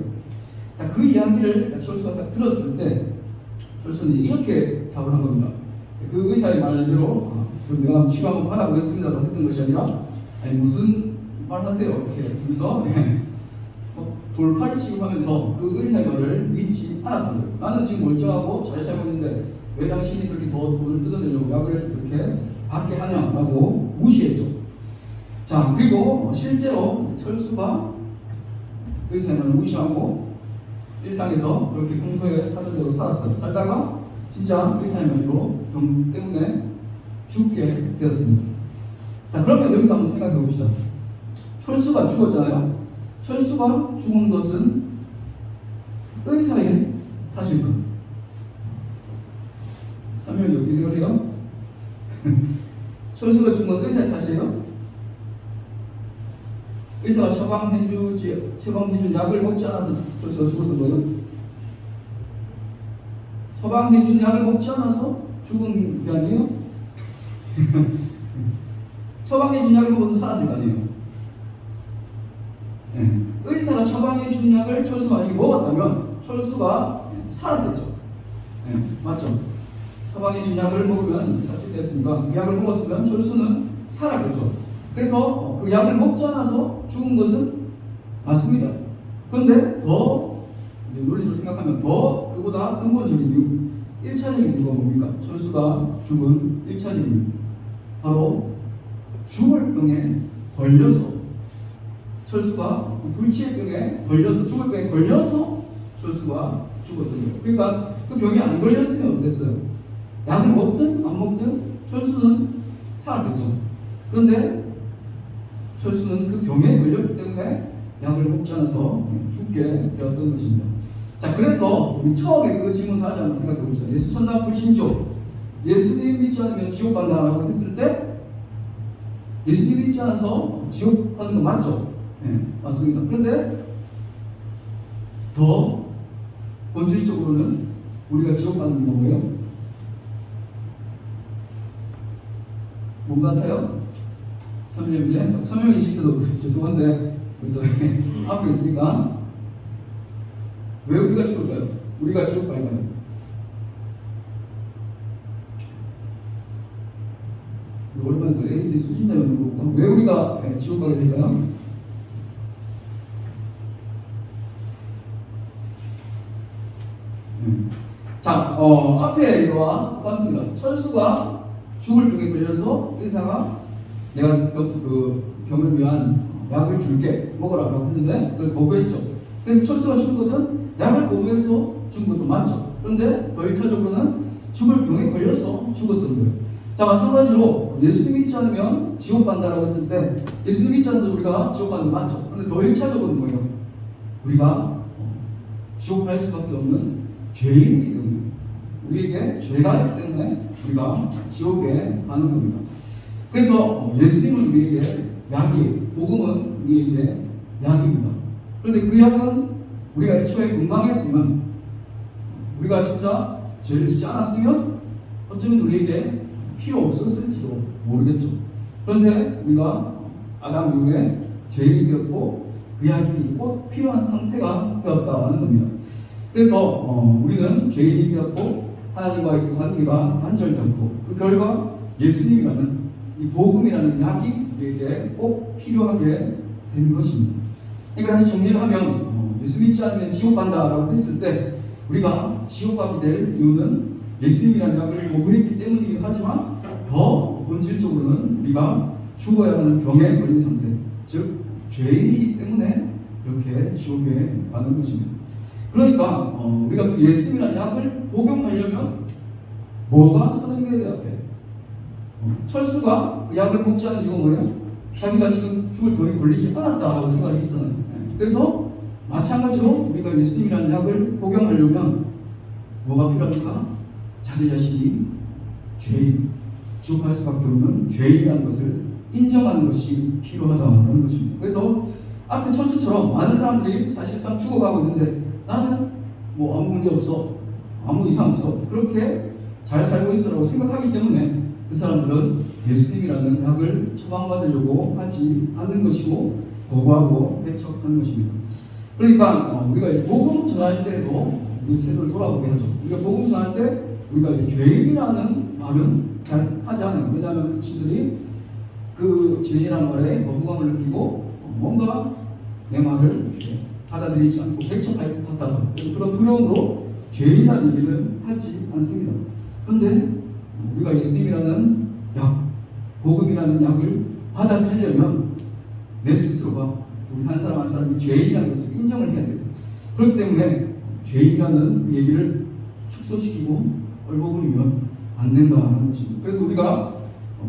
자, 그 이야기를 철수가 딱 들었을 때 철수는 이렇게 답을 한 겁니다. 그 의사의 말대로 그럼 내가 치료 한번 받아보겠습니다라고 했던 것이 아니라 아니 무슨 말 하세요 이렇게 하면서 돌팔이 취급하면서 그 의사의 말을 믿지 않았던 거예요. 나는 지금 멀쩡하고 잘 살고 있는데 왜 당신이 그렇게 더 돈을 뜯어내려고 약을 그렇게 받게 하냐라고 무시했죠. 자, 그리고 실제로 철수가 의사의 말을 무시하고 일상에서 그렇게 평소에 하던 대로 살았어요. 살다가 진짜 의사의 말로 병 때문에 죽게 되었습니다. 자, 그러면 여기서 한번 생각해 봅시다. 철수가 죽었잖아요. 철수가 죽은 것은 의사의 탓일까? 설명이 어떻게 생각해요? 철수가 죽은 건 의사의 탓이에요? 의사가 처방해준 약을 먹지 않아서 철수가 죽었던 거예요? 처방해준 약을 먹지 않아서 죽은 게 아니에요? 처방해준 약을 먹어서 살았을 거 아니에요? 의사가 처방해준 약을 철수가 만약에 먹었다면 철수가 살았겠죠. 맞죠? 처방해준 약을 먹으면 살 수 있겠습니까? 그 약을 먹었으면 철수는 살았겠죠. 그래서 그 약을 먹지 않아서 죽은 것은 맞습니다. 그런데 더 논리적으로 생각하면 더 그보다 근본적인 이유, 1차적인 이유가 뭡니까? 철수가 죽은 1차적인 이유, 바로 죽을 병에 걸려서 철수가 불치의 병에 걸려서 죽을 병에 걸려서 철수가 죽었던 거예요. 그러니까 그 병이 안 걸렸으면 어땠어요? 약을 먹든 안 먹든 철수는 살았겠죠. 그런데 철수는 그 병에 걸렸기 때문에 약을 먹지 않아서 죽게 되었던 것입니다. 자, 그래서 우리 처음에 그 질문 다시 한번 생각해 봅시다. 예수 천당 불신족, 예수님 믿지 않으면 지옥 간다라고 했을 때 예수님 믿지 않아서 지옥 가는 거 맞죠? 네, 맞습니다. 그런데 더 본질적으로는 우리가 지옥 가는 건 뭐예요? 뭔 같아요? 설명이 시켜도 죄송한데 또 앞에 있으니까 왜 우리가 죽을까요? 우리가 지옥 갈까요? 얼마나 더 에이스 수진자면 물어볼까? 왜 우리가 지옥 가게 될까요? 자, 앞에 이거와 똑같습니다. 철수가 죽을 병에 걸려서 의사가 내가 그 병을 위한 약을 줄게 먹으라고 했는데 그걸 거부했죠. 그래서 철수가 죽은 것은 약을 거부해서 죽은 것도 맞죠. 그런데 더 1차적으로는 죽을 병에 걸려서 죽었던 거예요. 자, 마찬가지로 예수님 믿지 않으면 지옥 간다라고 했을 때 예수님 믿지 않아서 우리가 지옥 가는 거 맞죠. 그런데 더 1차적으로는 뭐예요? 우리가 지옥 갈 수밖에 없는 죄인이기 때문에 우리에게 죄가 있기 때문에 우리가 지옥에 가는 겁니다. 그래서 예수님은 우리에게 약이에요. 복음은 우리에게 약입니다. 그런데 그 약은 우리가 애초에 건강했으면 우리가 진짜 죄를 짓지 않았으면 어쩌면 우리에게 필요 없었을지도 모르겠죠. 그런데 우리가 아담 이후에 죄인이 되었고 그 약이 꼭 필요한 상태가 되었다는 겁니다. 그래서 우리는 죄인이 되었고 하나님과의 그 관계가 단절되었고 그 결과 예수님이라는 이 복음이라는 약이 우리에게 꼭 필요하게 된 것입니다. 그러니까 다시 정리를 하면 예수 믿지 않으면 지옥 간다라고 했을 때 우리가 지옥 가게 될 이유는 예수님이라는 약을 거부했기 때문이긴 하지만 더 본질적으로는 우리가 죽어야 하는 병에 걸린 상태, 즉 죄인이기 때문에 그렇게 지옥에 가는 것입니다. 그러니까 우리가 그 예수님이라는 약을 복용하려면 뭐가 선행돼야 돼 앞에? 철수가 그 약을 먹지 않은 이유가 뭐예요? 자기가 지금 죽을 병에 걸리지 않았다라고 생각을 했잖아요. 그래서 마찬가지로 우리가 예수님이라는 약을 복용하려면 뭐가 필요합니까? 자기 자신이 죄인, 지옥 갈 수밖에 없는 죄인이라는 것을 인정하는 것이 필요하다는 것입니다. 그래서 앞에 철수처럼 많은 사람들이 사실상 죽어가고 있는데 나는 뭐 아무 문제 없어, 아무 이상 없어, 그렇게 잘 살고 있어라고 생각하기 때문에 그 사람들은 예수님이라는 약을 처방받으려고 하지 않는 것이고 거부하고 배척하는 것입니다. 그러니까 우리가 복음 전할 때도 우리 제도를 돌아보게 하죠. 우리가 복음 전할 때 우리가 죄인이라는 말은 잘 하지 않아요. 왜냐하면 그 친구들이 그 죄인이라는 말에 거부감을 느끼고 뭔가 내 말을 받아들이지 않고 배척할 것 같아서, 그래서 그런 두려움으로 죄인이라는 얘기를 하지 않습니다. 그런데 우리가 예수님이라는 약, 복음이라는 약을 받아들이려면 내 스스로가 우리 한 사람 한 사람이 죄인이라는 것을 인정을 해야 돼요. 그렇기 때문에 죄인이라는 얘기를 축소시키고 얼버무리면 안 된다는 것입니다. 그래서 우리가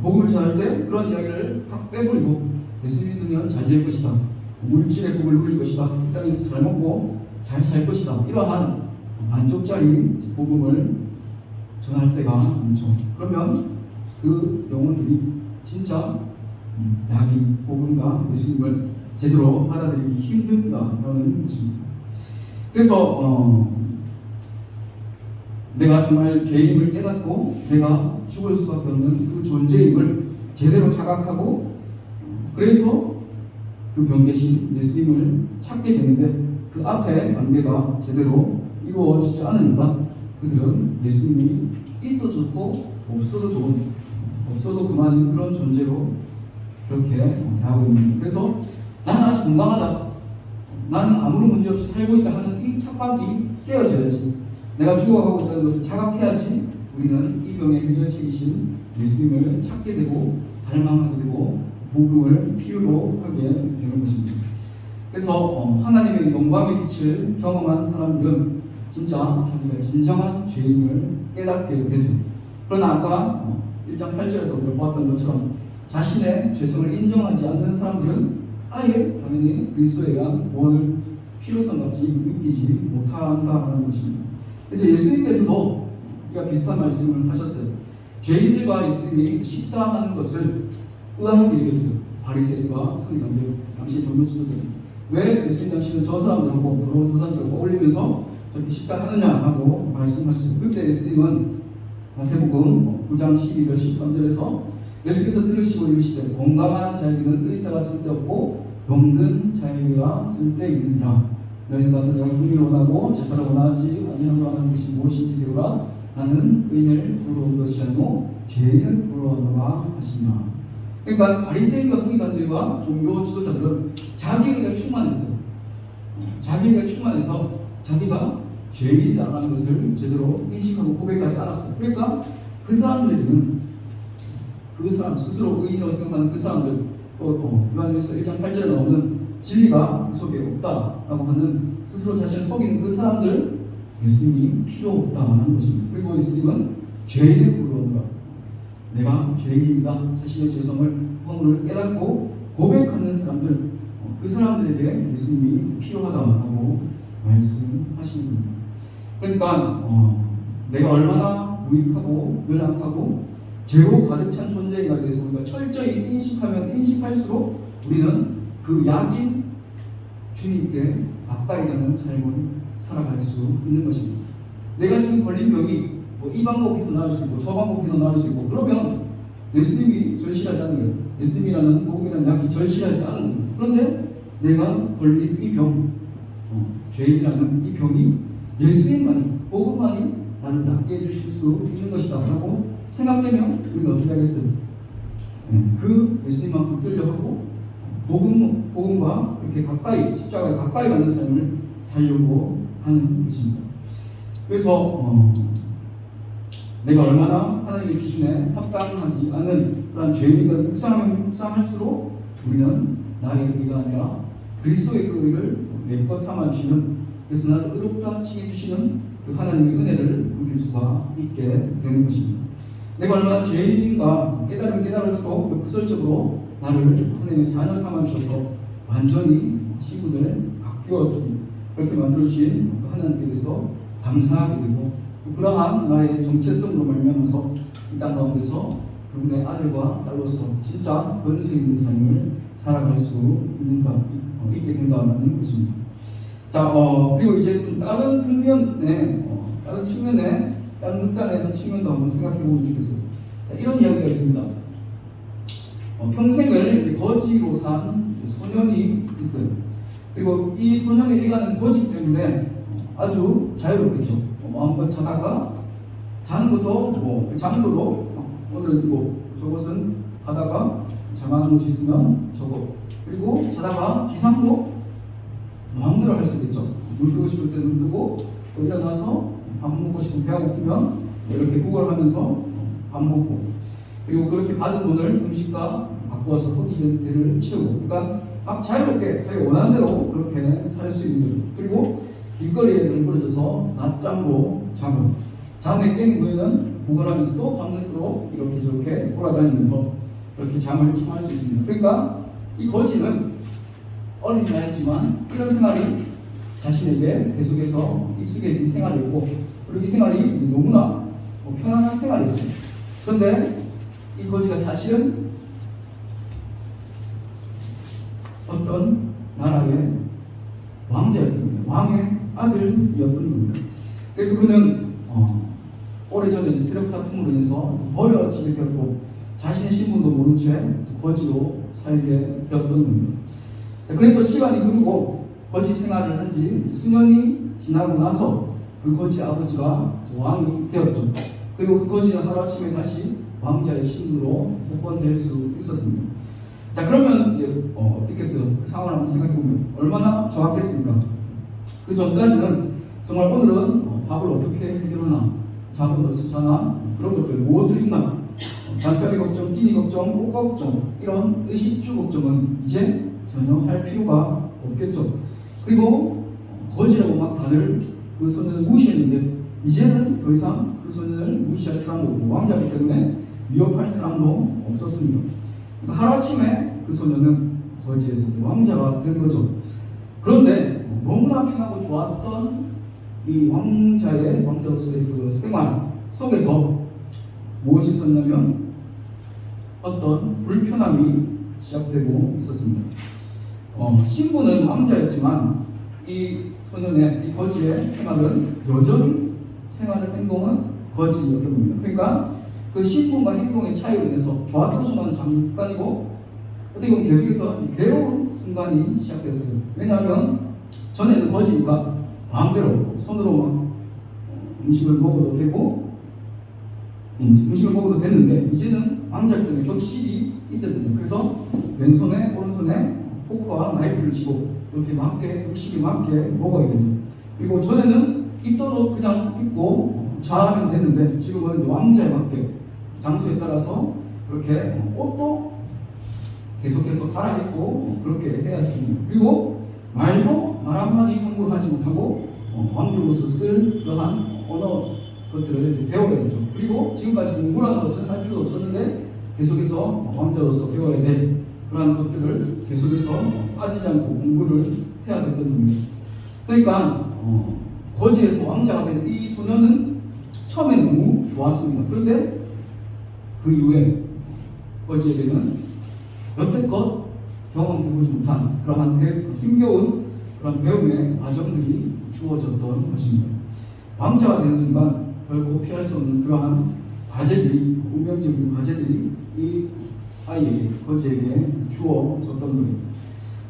복음을 전할 때 그런 이야기를 확 빼버리고 예수님 믿으면 잘 될 것이다, 물질의 복을 누릴 것이다, 이 땅에서 잘 먹고 잘 살 것이다, 이러한 만족짜리 복음을 전할 때가 많죠. 그러면 그 영혼들이 진짜 약이 복음과 예수님을 제대로 받아들이기 힘든다는 것입니다. 그래서 내가 정말 죄인임을 깨닫고 내가 죽을 수밖에 없는 그 존재임을 제대로 자각하고 그래서 그 병계신 예수님을 찾게 되는데 그 앞에 관계가 제대로 이루어지지 않으니까 그들은 예수님이 있어도 좋고 없어도 좋은, 없어도 그만인 그런 존재로 그렇게 대하고 있는. 그래서 나는 아직 건강하다, 나는 아무런 문제 없이 살고 있다 하는 이 착각이 깨어져야지, 내가 죽어가고 있다는 것을 자각해야지 우리는 이 병의 해결책이신 예수님을 찾게 되고 갈망하게 되고 복음을 필요로 하게 되는 것입니다. 그래서 하나님의 영광의 빛을 경험한 사람들은 진짜 자기가 진정한 죄인을 깨닫게 되죠. 그러나 아까 1장 8절에서 우리가 보았던 것처럼 자신의 죄성을 인정하지 않는 사람들은 아예 당연히 그리스도에 대한 구원을 필요성까지 느끼지 못한다는 것입니다. 그래서 예수님께서도 우리가 비슷한 말씀을 하셨어요. 죄인들과 예수님이 식사하는 것을 의아하게 여겼어요. 바리새인과 서기관들, 당시 종교 지도자들. 왜 예수님 당시는 저 사람들하고 여러 도사들하고 어울리면서 저렇게 식사하느냐 하고 말씀하셨어요. 그때 예수님은 마태복음 9장 12절 13절에서 예수께서 들으시고 이르시되 건강한 자에게는 의사가 쓸데없고 병든 자에게가 쓸데있느니라. 너희는 가서 내가 궁리를 원하고 제사를 원하지 아니하노라 하는 것이 무엇인지 배우라. 나는 의인을 부러운 것이 아니오 죄인을 부러워하노라 하시니라. 그러니까 바리새인과 서기관들과 종교 지도자들은 자기에게 충만했어요. 자기에게 충만해서 자기가 죄인이라는 것을 제대로 인식하고 고백하지 않았어요. 그러니까 그 사람들에게는 그 사람 스스로 의인이라고 생각하는 그 사람들, 또 요한일서 1장 8절에 나오는 진리가 그 속에 없다라고 하는 스스로 자신을 속이는 그 사람들, 예수님이 필요 없다는 것입니다. 그리고 예수님은 죄인을 부르는가, 내가 죄인입니다, 자신의 죄성을 허물을 깨닫고 고백하는 사람들, 그 사람들에게 예수님이 필요하다고 말씀하시는 겁니다. 그러니까 내가 얼마나 무익하고 연약하고 죄로 가득 찬 존재인가에 대해서 우리가 철저히 인식하면 인식할수록 우리는 그 약인 주님께 가까이 가는 삶을 살아갈 수 있는 것입니다. 내가 지금 걸린 병이 이 방법해도 나을 수 있고 저 방법해도 나을 수 있고, 그러면 예수님이 절실하지 않은 거예요. 예수님이라는 복음이라는 약이 절실하지 않은 거예요. 그런데 내가 걸린 이 병, 죄인이라는 이 병이 예수님만이, 복음만이 나를 낫게 해주실 수 있는 것이다 라고 생각되면 우리가 어떻게 하겠어요? 그 예수님만 붙들려 하고 복음과 이렇게 가까이, 십자가에 가까이 가는 삶을 살려고 하는 것입니다. 그래서 내가 얼마나 하나님의 기준에 합당하지 않은 그런 죄인과 묵상할수록 우리는 나의 의가 아니라 그리스도의 그 의를 내 것 삼아주시는, 그래서 나를 의롭다 칭해 주시는 그 하나님의 은혜를 누릴 수가 있게 되는 것입니다. 내가 얼마나 죄인인가 깨달을수록 역설적으로 나를 하나님의 자녀 삼아주셔서 완전히 신분을 바뀌어주고 그렇게 만들어주신 하나님께 대해서 감사하게 되고, 그러한 나의 정체성으로 말미암아서 이 땅 가운데서 그분의 아들과 딸로서 진짜 권세 있는 삶을 살아갈 수 있게 된다는 것입니다. 자, 그리고 이제 좀 다른 측면에, 다른 측면에, 다른 극단의 측면도 한번 생각해 보면 좋겠어요. 자, 이런 이야기가 있습니다. 평생을 이제 거지로 산 소년이 있어요. 그리고 이 소년의 일가는 거지 때문에 아주 자유롭겠죠. 마음껏 자다가 자는 것도 그 장소로 오늘 저것은 가다가 잠하는 곳이 있으면 저것, 그리고 자다가 기상도 마음대로 할 수 있겠죠. 눈 뜨고 싶을 때 눈 뜨고, 또 일어나서 밥 먹고 싶으면 배가 고프면 이렇게 구걸하면서 밥 먹고, 그리고 그렇게 받은 돈을 음식과 바꾸어서 허기제를 채우고, 그러니까 막 자유롭게 자기 원하는 대로 그렇게 살 수 있는 거죠. 그리고 길거리에 널브러져서 낮잠으로 자고, 잠에 깬 후에는 구걸하면서도 밤늦도록 이렇게 저렇게 돌아다니면서 그렇게 잠을 청할 수 있습니다. 그러니까 이 거지는 어린 나이지만 이런 생활이 자신에게 계속해서 익숙해진 생활이었고, 그리고 이 생활이 너무나 편안한 생활이었어요. 그런데 이 거지가 사실은 어떤 나라의 왕자였던 겁니다. 왕의 아들이었던 겁니다. 그래서 그는 오래전에 세력 다툼으로 인해서 버려지게 되었고, 자신의 신분도 모른 채 거지로 살게 되었던 겁니다. 자, 그래서 시간이 흐르고 거지 생활을 한 지 수년이 지나고 나서 그 거지 아버지가 왕이 되었죠. 그리고 그 거지는 하루아침에 다시 왕자의 신분으로 복권될 수 있었습니다. 자, 그러면 이제 어떻겠어요? 그 상황을 한번 생각해보면 얼마나 좋았겠습니까? 그 전까지는 정말 오늘은 밥을 어떻게 해결하나, 잠은 어디서 자나, 그런 것들, 무엇을 입나, 잠자리 걱정, 끼니 걱정, 옷 걱정, 이런 의식주 걱정은 이제 전혀 할 필요가 없겠죠. 그리고 거지라고 막 다들 그 소년을 무시했는데, 이제는 더 이상 그 소년을 무시할 사람도 없고, 왕자이기 때문에 위협할 사람도 없었습니다. 그러니까 하루아침에 그 소년은 거지에서 왕자가 된 거죠. 그런데 너무나 편하고 좋았던 이 왕자로서의 그 생활 속에서 무엇이 있었냐면 어떤 불편함이 시작되고 있었습니다. 신분은 왕자였지만 이 소년의, 이 거지의 생활은 여전히 생활의 행동은 거지였던 겁니다. 그러니까 그 신분과 행동의 차이로 인해서 좋았던 순간은 잠깐이고, 어떻게 보면 계속해서 괴로운 순간이 시작되었어요. 왜냐하면 전에는 거지니까 마음대로 손으로 막 음식을 먹어도 되고, 음식을 먹어도 됐는데, 이제는 왕자이기 때문에 격식이 있어야 됩니다. 그래서 왼손에 오른손에 포크와 나이프를 쥐고 이렇게 맞게, 격식에 맞게 먹어야 되죠. 그리고 전에는 입던 옷 그냥 입고 자하면 됐는데, 지금은 이제 왕자에 맞게 장소에 따라서 그렇게 옷도 계속해서 갈아입고 그렇게 해야 됩니다. 그리고 말도 말 한마디 함부로 하지 못하고 왕조로서 쓸 그러한 언어 것들을 배워야 되죠. 그리고 지금까지 공부라는 것을 할 필요 없었는데 계속해서 왕자로서 배워야 될 그러한 것들을 계속해서 빠지지 않고 공부를 해야 됐던 겁니다. 그러니까 거지에서 왕자가 된 이 소년은 처음에 너무 좋았습니다. 그런데 그 이후에 거지에게는 여태껏 경험해보지 못한 그러한 힘겨운 그런 배움의 과정들이 주어졌던 것입니다. 왕자가 되는 순간 결코 피할 수 없는 그러한 과제들이, 운명적인 과제들이 이 아이에게, 거지에게 주어졌던 겁니다.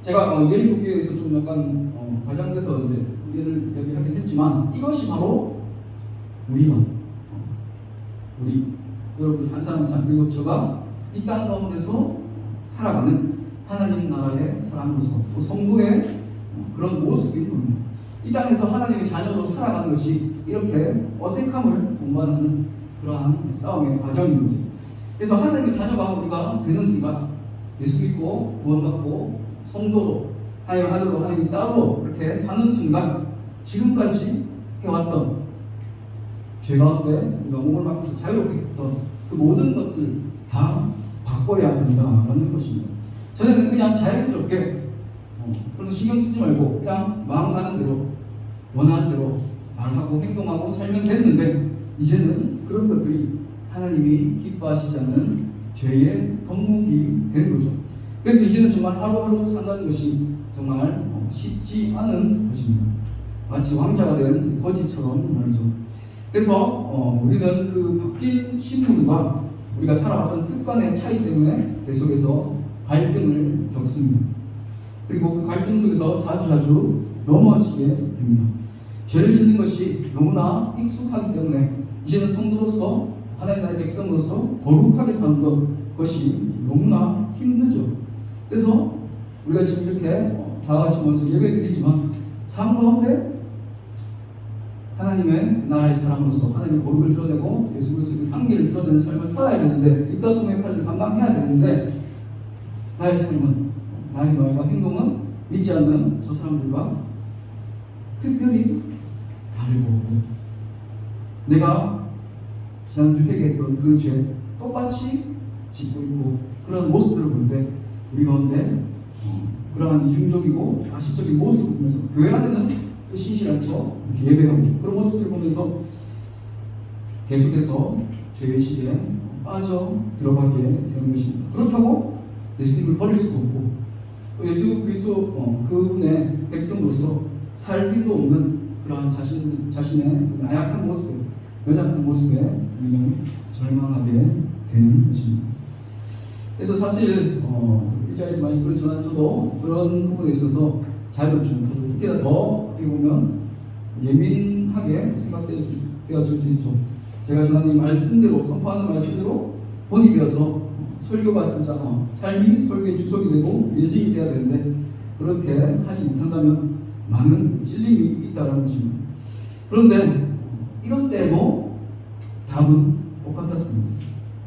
제가 예를 들기 위해서 좀 약간 과장돼서 이제 예를 이야기하긴 했지만, 이것이 바로 우리 여러분 한 사람 그리고 제가 이 땅 가운데서 살아가는 하나님 나라의 사람으로서 또 성도의 그런 모습인 겁니다. 이 땅에서 하나님의 자녀로 살아가는 것이 이렇게 어색함을 동반하는 그러한 싸움의 과정인 거죠. 그래서 하나님의 자녀가 우리가 되는 순간 예수 믿고 구원받고 성도로 하나님의 아들로 하나님의 딸로 그렇게 사는 순간 지금까지 해왔던 죄 가운데 우리가 몸을 맡겨서 자유롭게 했던 그 모든 것들 다 바꿔야 된다라는 것입니다. 전에는 그냥 자연스럽게 그런 거 신경 쓰지 말고 그냥 마음 가는 대로 원하는 대로 말하고 행동하고 살면 됐는데, 이제는 그런 것들이 하나님이 기뻐하시지 않는 죄의 덕목이 되는 거죠. 그래서 이제는 정말 하루하루 산다는 것이 정말 쉽지 않은 것입니다. 마치 왕자가 된 거지처럼 말이죠. 그래서 우리는 그 바뀐 신분과 우리가 살아왔던 습관의 차이 때문에 계속해서 갈등을 겪습니다. 그리고 그 갈등 속에서 자주 넘어지게 됩니다. 죄를 짓는 것이 너무나 익숙하기 때문에 이제는 성도로서 하나님 나라의 백성으로서 거룩하게 사는 것이 너무나 힘들죠. 그래서 우리가 지금 이렇게 다 같이 모여서 예배드리지만 삶 가운데 하나님의 나라의 사람으로서 하나님의 거룩을 드러내고 예수 그리스도의 한계를 드러내는 삶을 살아야 되는데 입가속의 역할을 감당해야 되는데 나의 삶은 나의 말과 행동은 믿지 않는 저 사람들과 특별히 다르고 내가 지난주 회개했던 그 죄 똑같이 짓고 있고 그런 모습들을 보는데 우리 가운데 그러한 이중적이고 가식적인 모습을 보면서 교회 안에는 또 신실한 척 예배하고 그런 모습들을 보면서 계속해서 죄의식에 빠져 들어가게 되는 것입니다. 그렇다고 예수님을 버릴 수도 없고 또 예수 그리스도 그분의 백성으로서 살 힘도 없는 그러한 자신의 나약한 모습에 연약한 모습에 우리는 절망하게 되는 것입니다. 그래서 사실 이스라엘에서 말씀을 전한 저도 그런 부분에 있어서 자유롭지 못하고 특히나 더 어떻게 보면 예민하게 생각되어질 수 있죠. 제가 전한 이 말씀대로 선포하는 말씀대로 본이 되어서 설교가 진짜 삶이 설교의 주석이 되고 예증이 돼야 되는데 그렇게 하지 못한다면 많은 찔림이 있다는 것입니다. 그런데 이런 때에도 답은 똑같았습니다.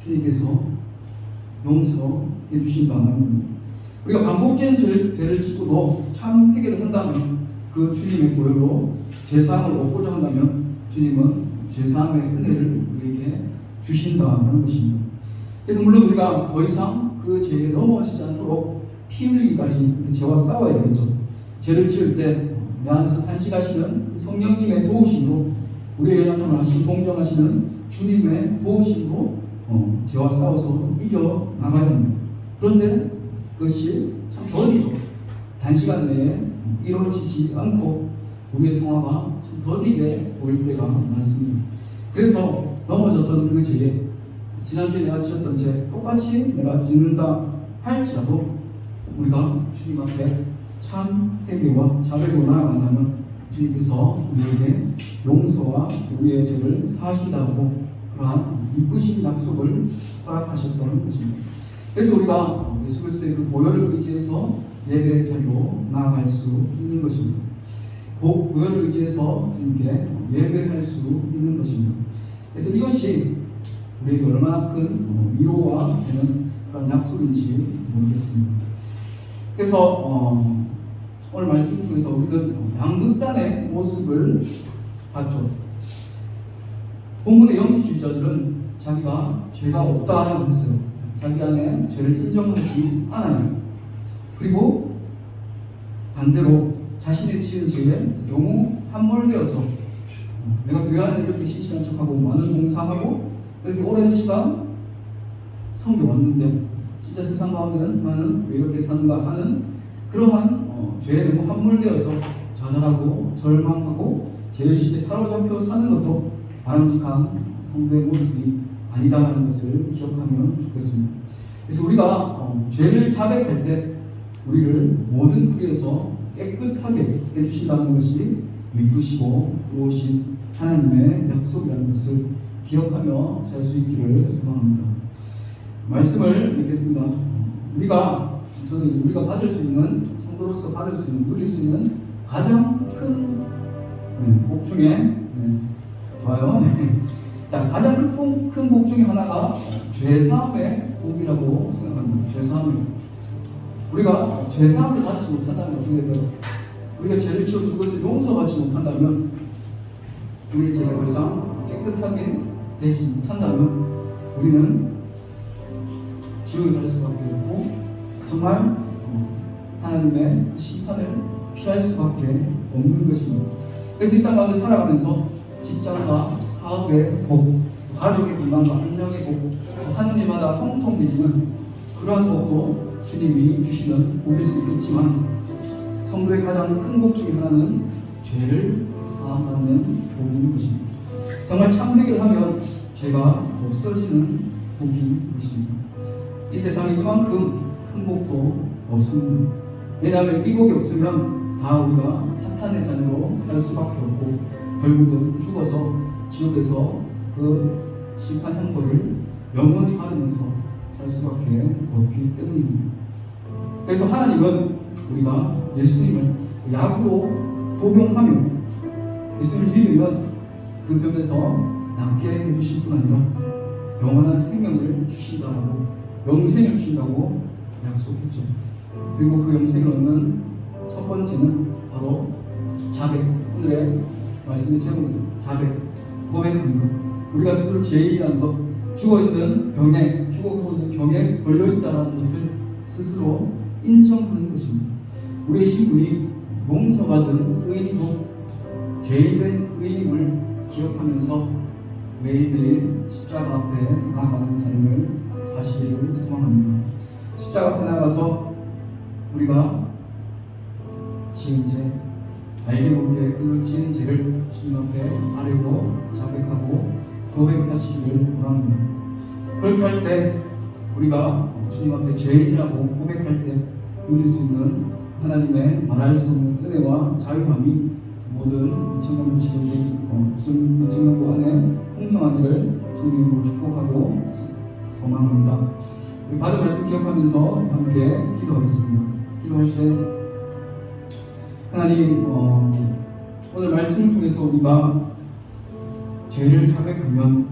주님께서 용서해 주신다는 겁니다. 우리가 반복된 죄를 짓고도 참 회개를 한다면 그 주님의 보혈로 죄사함을 얻고자 한다면 주님은 죄사함의 은혜를 우리에게 주신다는 것입니다. 그래서 물론 우리가 더 이상 그 죄에 넘어지지 않도록 피 흘리기까지 죄와 싸워야 되겠죠. 죄를 지을 때 내 안에서 탄식하시는 성령님의 도우심으로 우리의 연약함을 하시고 동정하시는 주님의 도우심으로 죄와 싸워서 이겨 나가야 합니다. 그런데 그것이 참 더디죠. 단시간 내에 이루어지지 않고 우리의 성화가 참 더디게 보일 때가 많습니다. 그래서 넘어졌던 그 죄에 지난주에 내가 지었던 죄 똑같이 내가 짓는다 할지라도 우리가 주님 앞에 참 회개와 자백으로 나아간다면 주님께서 우리에게 용서와 우리의 죄를 사하신다고 그러한 이쁘신 약속을 허락하셨다는 것입니다. 그래서 우리가 예수 그리스도의 그 보혈을 의지해서 예배 자리로 나아갈 수 있는 것입니다. 보혈을 의지해서 주님께 예배할 수 있는 것입니다. 그래서 이것이 우리에게 얼마나 큰 위로가 되는 그런 약속인지 모르겠습니다. 그래서 오늘 말씀 통해서 우리는 양극단의 모습을 봤죠. 본문의 영지주의자들은 자기가 죄가 없다라고 했어요. 자기 안에 죄를 인정하지 않아요. 그리고 반대로 자신의 지은 죄에 너무 함몰되어서 내가 교회 안에 이렇게 신실한 척하고 많은 봉사하고 이렇게 오랜 시간 성교 왔는데 진짜 세상 가운데는 나는 왜 이렇게 사는가 하는 그러한 죄에 너무 함몰되어서 좌절하고 절망하고 죄의식에 사로잡혀 사는 것도 바람직한 성도의 모습이 아니다라는 것을 기억하면 좋겠습니다. 그래서 우리가 죄를 자백할 때 우리를 모든 불의에서 깨끗하게 해주신다는 것이 믿으시고 오신 하나님의 약속이라는 것을 기억하며 살 수 있기를 소망합니다. 말씀을 읽겠습니다. 우리가 받을 수 있는 성도로서 받을 수 있는 누릴 수 있는 가장 큰 복 중에 좋아요. 자, 가장 큰 복 중에 하나가 죄사함의 복이라고 생각합니다. 죄사함을 우리가 죄사함을 받지 못한다는 것인데 우리가 죄를 지어도 그것을 용서받지 못한다면 우리의 죄가 더 이상 깨끗하게 되지 못한다면 우리는 지옥에 갈 수밖에 없고 정말 하나님의 심판을 피할 수밖에 없는 것입니다. 그래서 이 땅 가운데 살아가면서 직장과 사업의 복, 가족의 건강과 안녕의 복, 하느님마다 통통해지는 그러한 복도 주님이 주시는 복일 수도 있지만 성도의 가장 큰 복 중에 하나는 죄를 사함받는 복인 것입니다. 정말 참 회개하면 죄가 없어지는 복인 것입니다. 이 세상에 이만큼 큰 복도 없습니다. 왜냐하면 이 복이 없으면 다 우리가 사탄의 자녀로 살 수밖에 없고 결국은 죽어서 지옥에서 그 심판 형벌을 영원히 받으면서 살 수밖에 없기 때문입니다. 그래서 하나님은 우리가 예수님을 약으로 복용하며 예수님을 믿으면 그 벽에서 낫게 해주실 뿐 아니라 영원한 생명을 주신다고, 영생을 주신다고 약속했죠. 그리고 그 영생을 얻는 첫 번째는 바로 자백, 오늘의 말씀의 제목이죠. 자백, 고백하는 것. 우리가 스스로 죄인이라는 것, 죽어있는 병에, 죽어가고 있는 병에 걸려있다는 것을 스스로 인정하는 것입니다. 우리의 신분이 용서받은 의인이고 죄인된 의인임을 기억하면서 매일매일 십자가 앞에 나아가는 삶을 사시기를 소망합니다. 십자가 앞에 나가서 우리가 지은 죄, 알게 모르게 그 지은 죄를 주님 앞에 아뢰고 자백하고 고백하시기를 원합니다. 그렇게 할 때 우리가 주님 앞에 죄인이라고 고백할 때 누릴 수 있는 하나님의 말할 수 없는 은혜와 자유함이 모든 2000년도 안에 풍성하기를 주님으로 축복하고 소망합니다. 우리 받은 말씀 기억하면서 함께 기도하겠습니다. 기도할 때 하나님, 오늘 말씀을 통해서 우리가 죄를 자백하면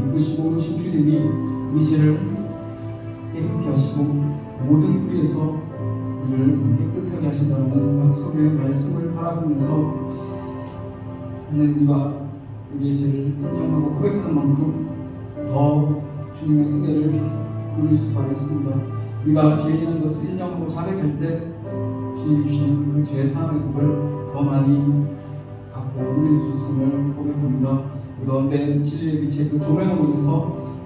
믿으시고 오신 주님이 우리 죄를 깨끗게 하시고 모든 불의에서 우리를 깨끗하게 하신다는 약속의 말씀을 바라보면서 하나님, 우리가 우리의 죄를 인정하고 고백하는 만큼 더 주님의 은혜를 누릴 수 바랬습니다. 우리가 죄인이라는 것을 인정하고 자백할 때 주님이 주시는 그 죄 사함의 복을 더 많이 갖고 누릴 수 있음을 고백합니다. 우리 가운데 진리의 빛의 그 조명으로 인해서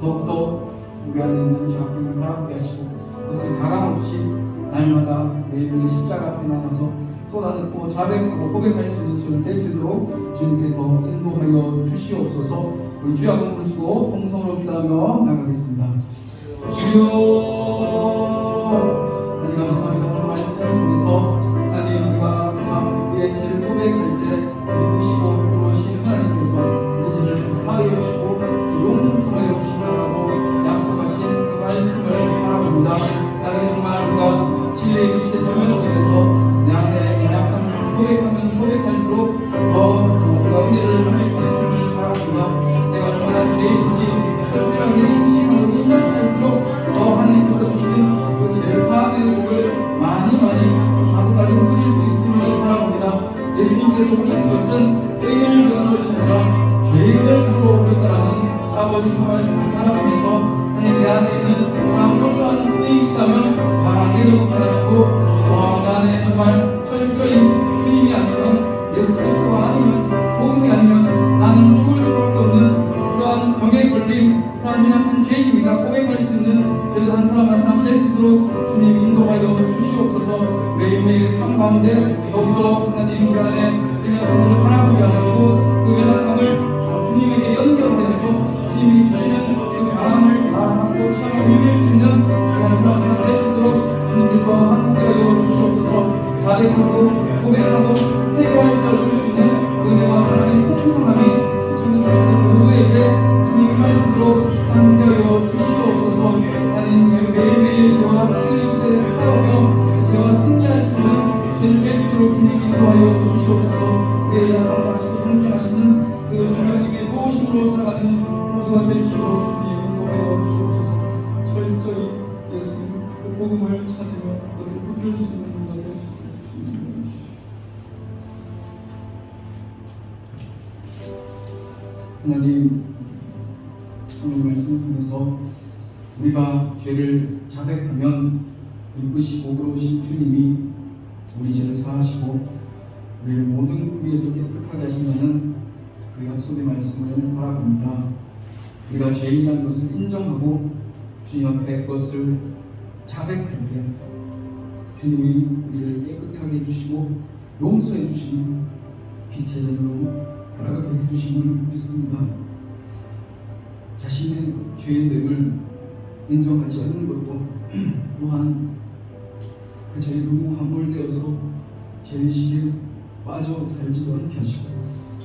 더욱더 우리 안에 있는 죄악들을 바라보게 하시고 그것을 가감없이 날마다 매일매일 십자가 앞에 나가서 쏟아내고 자백하고 고백할 수 있는 저를 될 수 있도록 주님께서 인도하여 주시옵소서. 우리 주여 한번 부르시고 통성으로 기도하며 나가겠습니다. 주여, 하나님 감사합니다. 오늘 말씀을 통해서 하나님, 우리가 참 우리의 죄를 고백할 때 믿으시고 그러신 하나님께서 이 죄를 사하여 주시고 용서하여 주신다고 약속하신 그 말씀을 바라봅니다. 하나님, 정말 우리가 진리의 빛의 조명으로 인해서 내 안에 연약함을 고백하면 고백할수록 더 우리가 은혜를 누릴 수 있음을 바랍니다. 내가 얼마나 죄인인지 철저하게 인식하고 인식할수록 더 하나님께서 주시는 그 죄 사함의 복을 많이 가득가득 누릴 수 있음을 바랍니다. 예수님께서 오신 것은 의인을 위한 것이 아니라 죄인을 부르러 오셨다라는 아버지의 말씀을 바라보면서 하나님, 내 안에 있는 어떠한 분이 있다면 다 내려놓으시고 내 안에 정말 철저히 주님이 아니면 예수 그리스도가 아니면 복음이 아니면 나는 죽을 수밖에 없는 그러한 병에 걸린 그러한 연약한 죄인입니다. 고백할 수 있는 저희들 한 사람 한 사람 될 수 있도록 주님 인도하여 주시옵소서. 매일매일 삶 가운데 더욱더 하나님 우리 안에 연약함을 바라보게 하시고 그 연약함을 주님에게 연결하여서 주님이 주시는 그 바람을 다 받고 참 누릴 수 있는 저희 한 사람 한 사람 될 수 있도록 주님께서 함께하여 주시옵소서. 자백하고 고백하고 회개할 때 얻을 수 있는 은혜와 사랑의 풍성함이 주님 주시는 모두에게 주님이 할 수 있도록 함께하여 주시옵소서. 하나님, 매일매일 죄와 승리에 싸워서 죄와 승리할 수 있는 죄를 깰 수 있도록 주님 인도하여 주시옵소서. 내 약함을 하시고 통제하시는 그 성령 중에 도우심으로 살아가는 모두가 될 수 있도록 주님 인도하여 주시옵소서. 철저히 예수님 그 복음을 찾으며 그것을 붙들 수 있는 모두가 될 수 있도록 주님 인도하여 주시옵소서. 하나님, 오늘 말씀 통해서 우리가 죄를 자백하면 이쁘시고 그러신 주님이 우리 죄를 사하시고 우리를 모든 불의에서 깨끗하게 하신다는 그 약속의 말씀을 바라봅니다. 우리가 죄인이라는 것을 인정하고 주님 앞에 그것을 자백할 때 주님이 우리를 깨끗하게 해주시고 용서해 주시고 빛의 자녀로 살아가게 해주심을 믿습니다. 자신의 죄인됨을 인정하지 않는 것도 또한 그 죄에 너무 함몰되어서 죄의식에 빠져 살지도 않게 하시고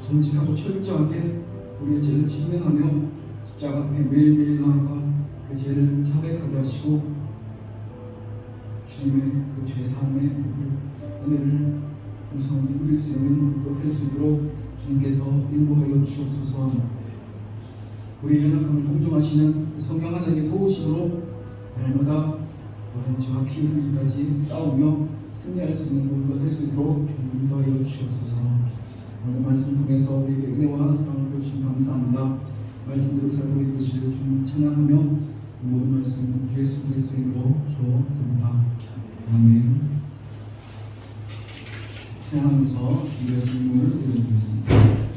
정직하고 철저하게 우리의 죄를 직면하며 십자가 앞에 매일매일 나아가 그 죄를 자백하게 하시고 주님의 그 죄사함의 은혜를 풍성히 누릴 수 있는 것 할 수 있도록 주님께서 인도하여 주옵소서. 우리의 연약함을 공정하시는 성령 하나님의 도우심으로 날마다 모든 죄와 피 흘리기까지 싸우며 승리할 수 있는 모든 것 할 수 있도록 주님 인도하여 주옵소서. 오늘 말씀을 통해서 우리에게 은혜와 사랑을 주신 감사합니다. 말씀대로 살고 있으실 주님 찬양하며 모든 말씀 예수 그리스도의 이름으로 기도드립니다. 아멘. 찬양하면서 주의 말씀을 드리겠습니다.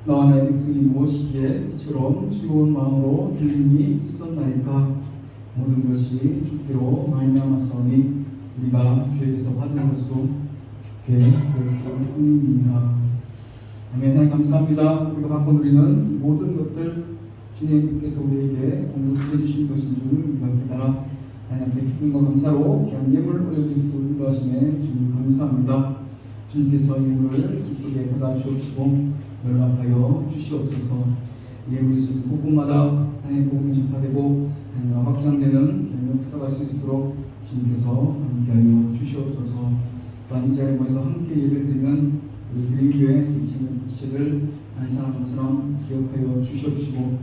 나와 나의 백성이 무엇이기에 이처럼 즐거운 마음으로 들림이 있었나이까. 모든 것이 주께로 말미암았사오니 우리가 주에게서 받은 것으로 주께 주었음뿐입니다. 아멘. 하나님 감사합니다. 우리가 받고 누리는 모든 것들 주님께서 우리에게 공급해 주신 것인 줄 우리가 깨달아 하나님 앞에 기쁨과 감사로 귀한 예물을 올려드릴 수 인도하시네 주님 감사합니다. 주님께서 예물을 기쁘게 받아주옵시고 연락하여 주시옵소서. 예물이 있을 곳곳마다 하나님의 복음이 전파되고 하나님과 확장되는 역사가 수 있도록 주님께서 함께하여 주시옵소서. 또한 이 자리에 모여서 함께 예배를 드리면 우리 드림교회 지체들 한 사람 한 사람 기억하여 주시옵시고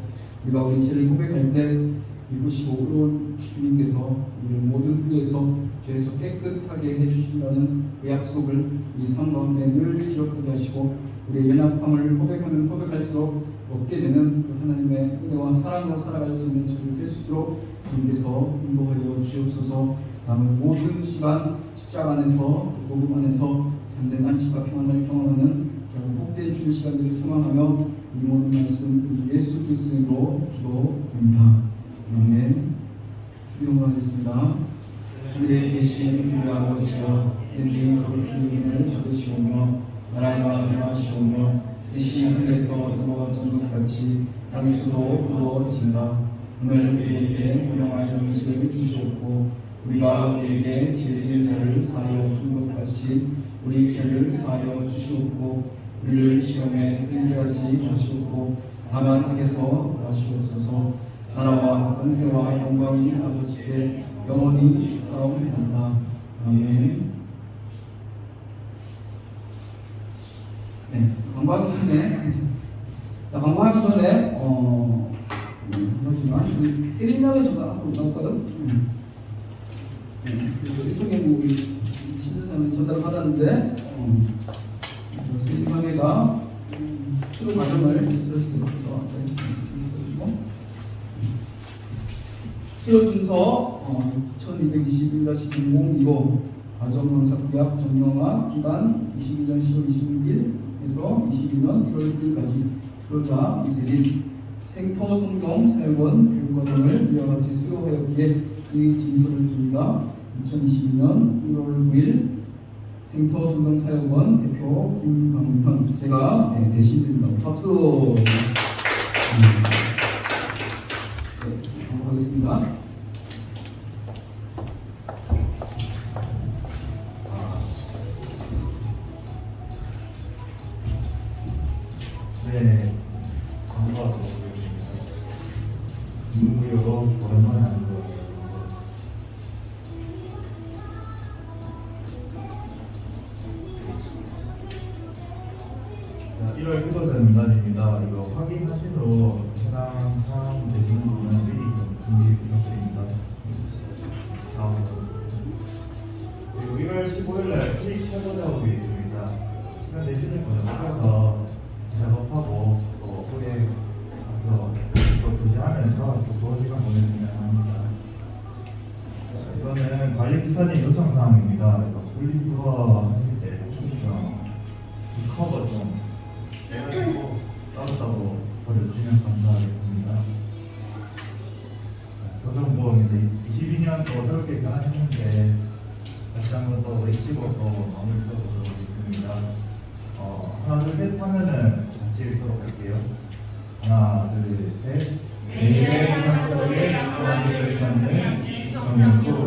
우리가 우리 죄를 고백할 때 이쁘시고 의로운 주님께서 우리를 모든 후에서 죄에서 깨끗하게 해주신다는 그 약속을 이 삶 가운데 늘 기록하게 하시고 우리의 연약함을 고백하면 고백할수록 얻게 되는 그 하나님의 은혜와 사랑으로 살아갈 수 있는 저를 될 수 있도록 주님께서 인도하여 주시옵소서. 남은 모든 시간 십자가 안에서 복음 안에서 참된 안식과 평안을 경험하는 복된 주의 시간들을 소망하며 이 모든 말씀 예수 그리스도의 이름으로 기도드립니다. 아멘. 주기도문 하겠습니다. 하늘에 계신 우리 아버지여 내 거룩히 이름을 받으시오며 나라가 임하시오며 뜻이 하늘에서 이루어진 천국같이 땅에서도 이루어진다. 오늘 우리에게 명할 음식을 주시옵고 우리가 우리에게 죄 지은 자를 사하여 준 것 같이 우리 죄를 사하여 주시옵고 우리를 시험에 들게 하지 마시옵고 다만 악에서 나시옵소서. 나라와 권세와 영광이 아버지께 영원히 있사옵나이다. 아멘. 네, 광고하기 전에 하지만 세리나의 전화 앞으로 나왔거든. 일종의 우리 신선사는 전달을 받았는데 세리나가 수료 과정을 수료했어요. 수료 준서 1221-00 이거 가정농사구약 정형화 기간 21년 10월 26일에서 22년 1월 1일까지 그러자 이세린 생터 성경 사역원 교육과정을 이와 같이 수료하였기에 이 진술을 듭니다. 2022년 1월 9일 생터 성경 사역원 대표 김강현 제가 대신 드립니다. 박수. 하겠습니다. 네, 감사하고 있습니다. 진무여로 오랜만에 하는 것 같아요. 1월 교도자 명단입니다. 이거 확인하시고 해당 사항 되시는 분은 미리 좀 준비 부탁드립니다. 다음으로 그리고 1월 15일날 클릭 최고작업이 있습니다. 시간 내주실 분은 오셔서 작업하고 또 후에 또 부지하면서 또 좋은 시간 보냈으면 합니다. 이거는 관리기사님 요청 사항입니다. 분리수거 하실 때 이 커버 좀 해가지고 따로따로 버려주시면 감사하겠습니다. 교정보험 이제 22년 또 새롭게 변화했는데 다시 한번 또 외치고 또 마무리 지어보도록 하겠습니다. 하나 둘 셋 하면은 같이 읽도록 할게요. 하나 둘 셋. 내일의 세상 속에 주관되를 찾는 정령도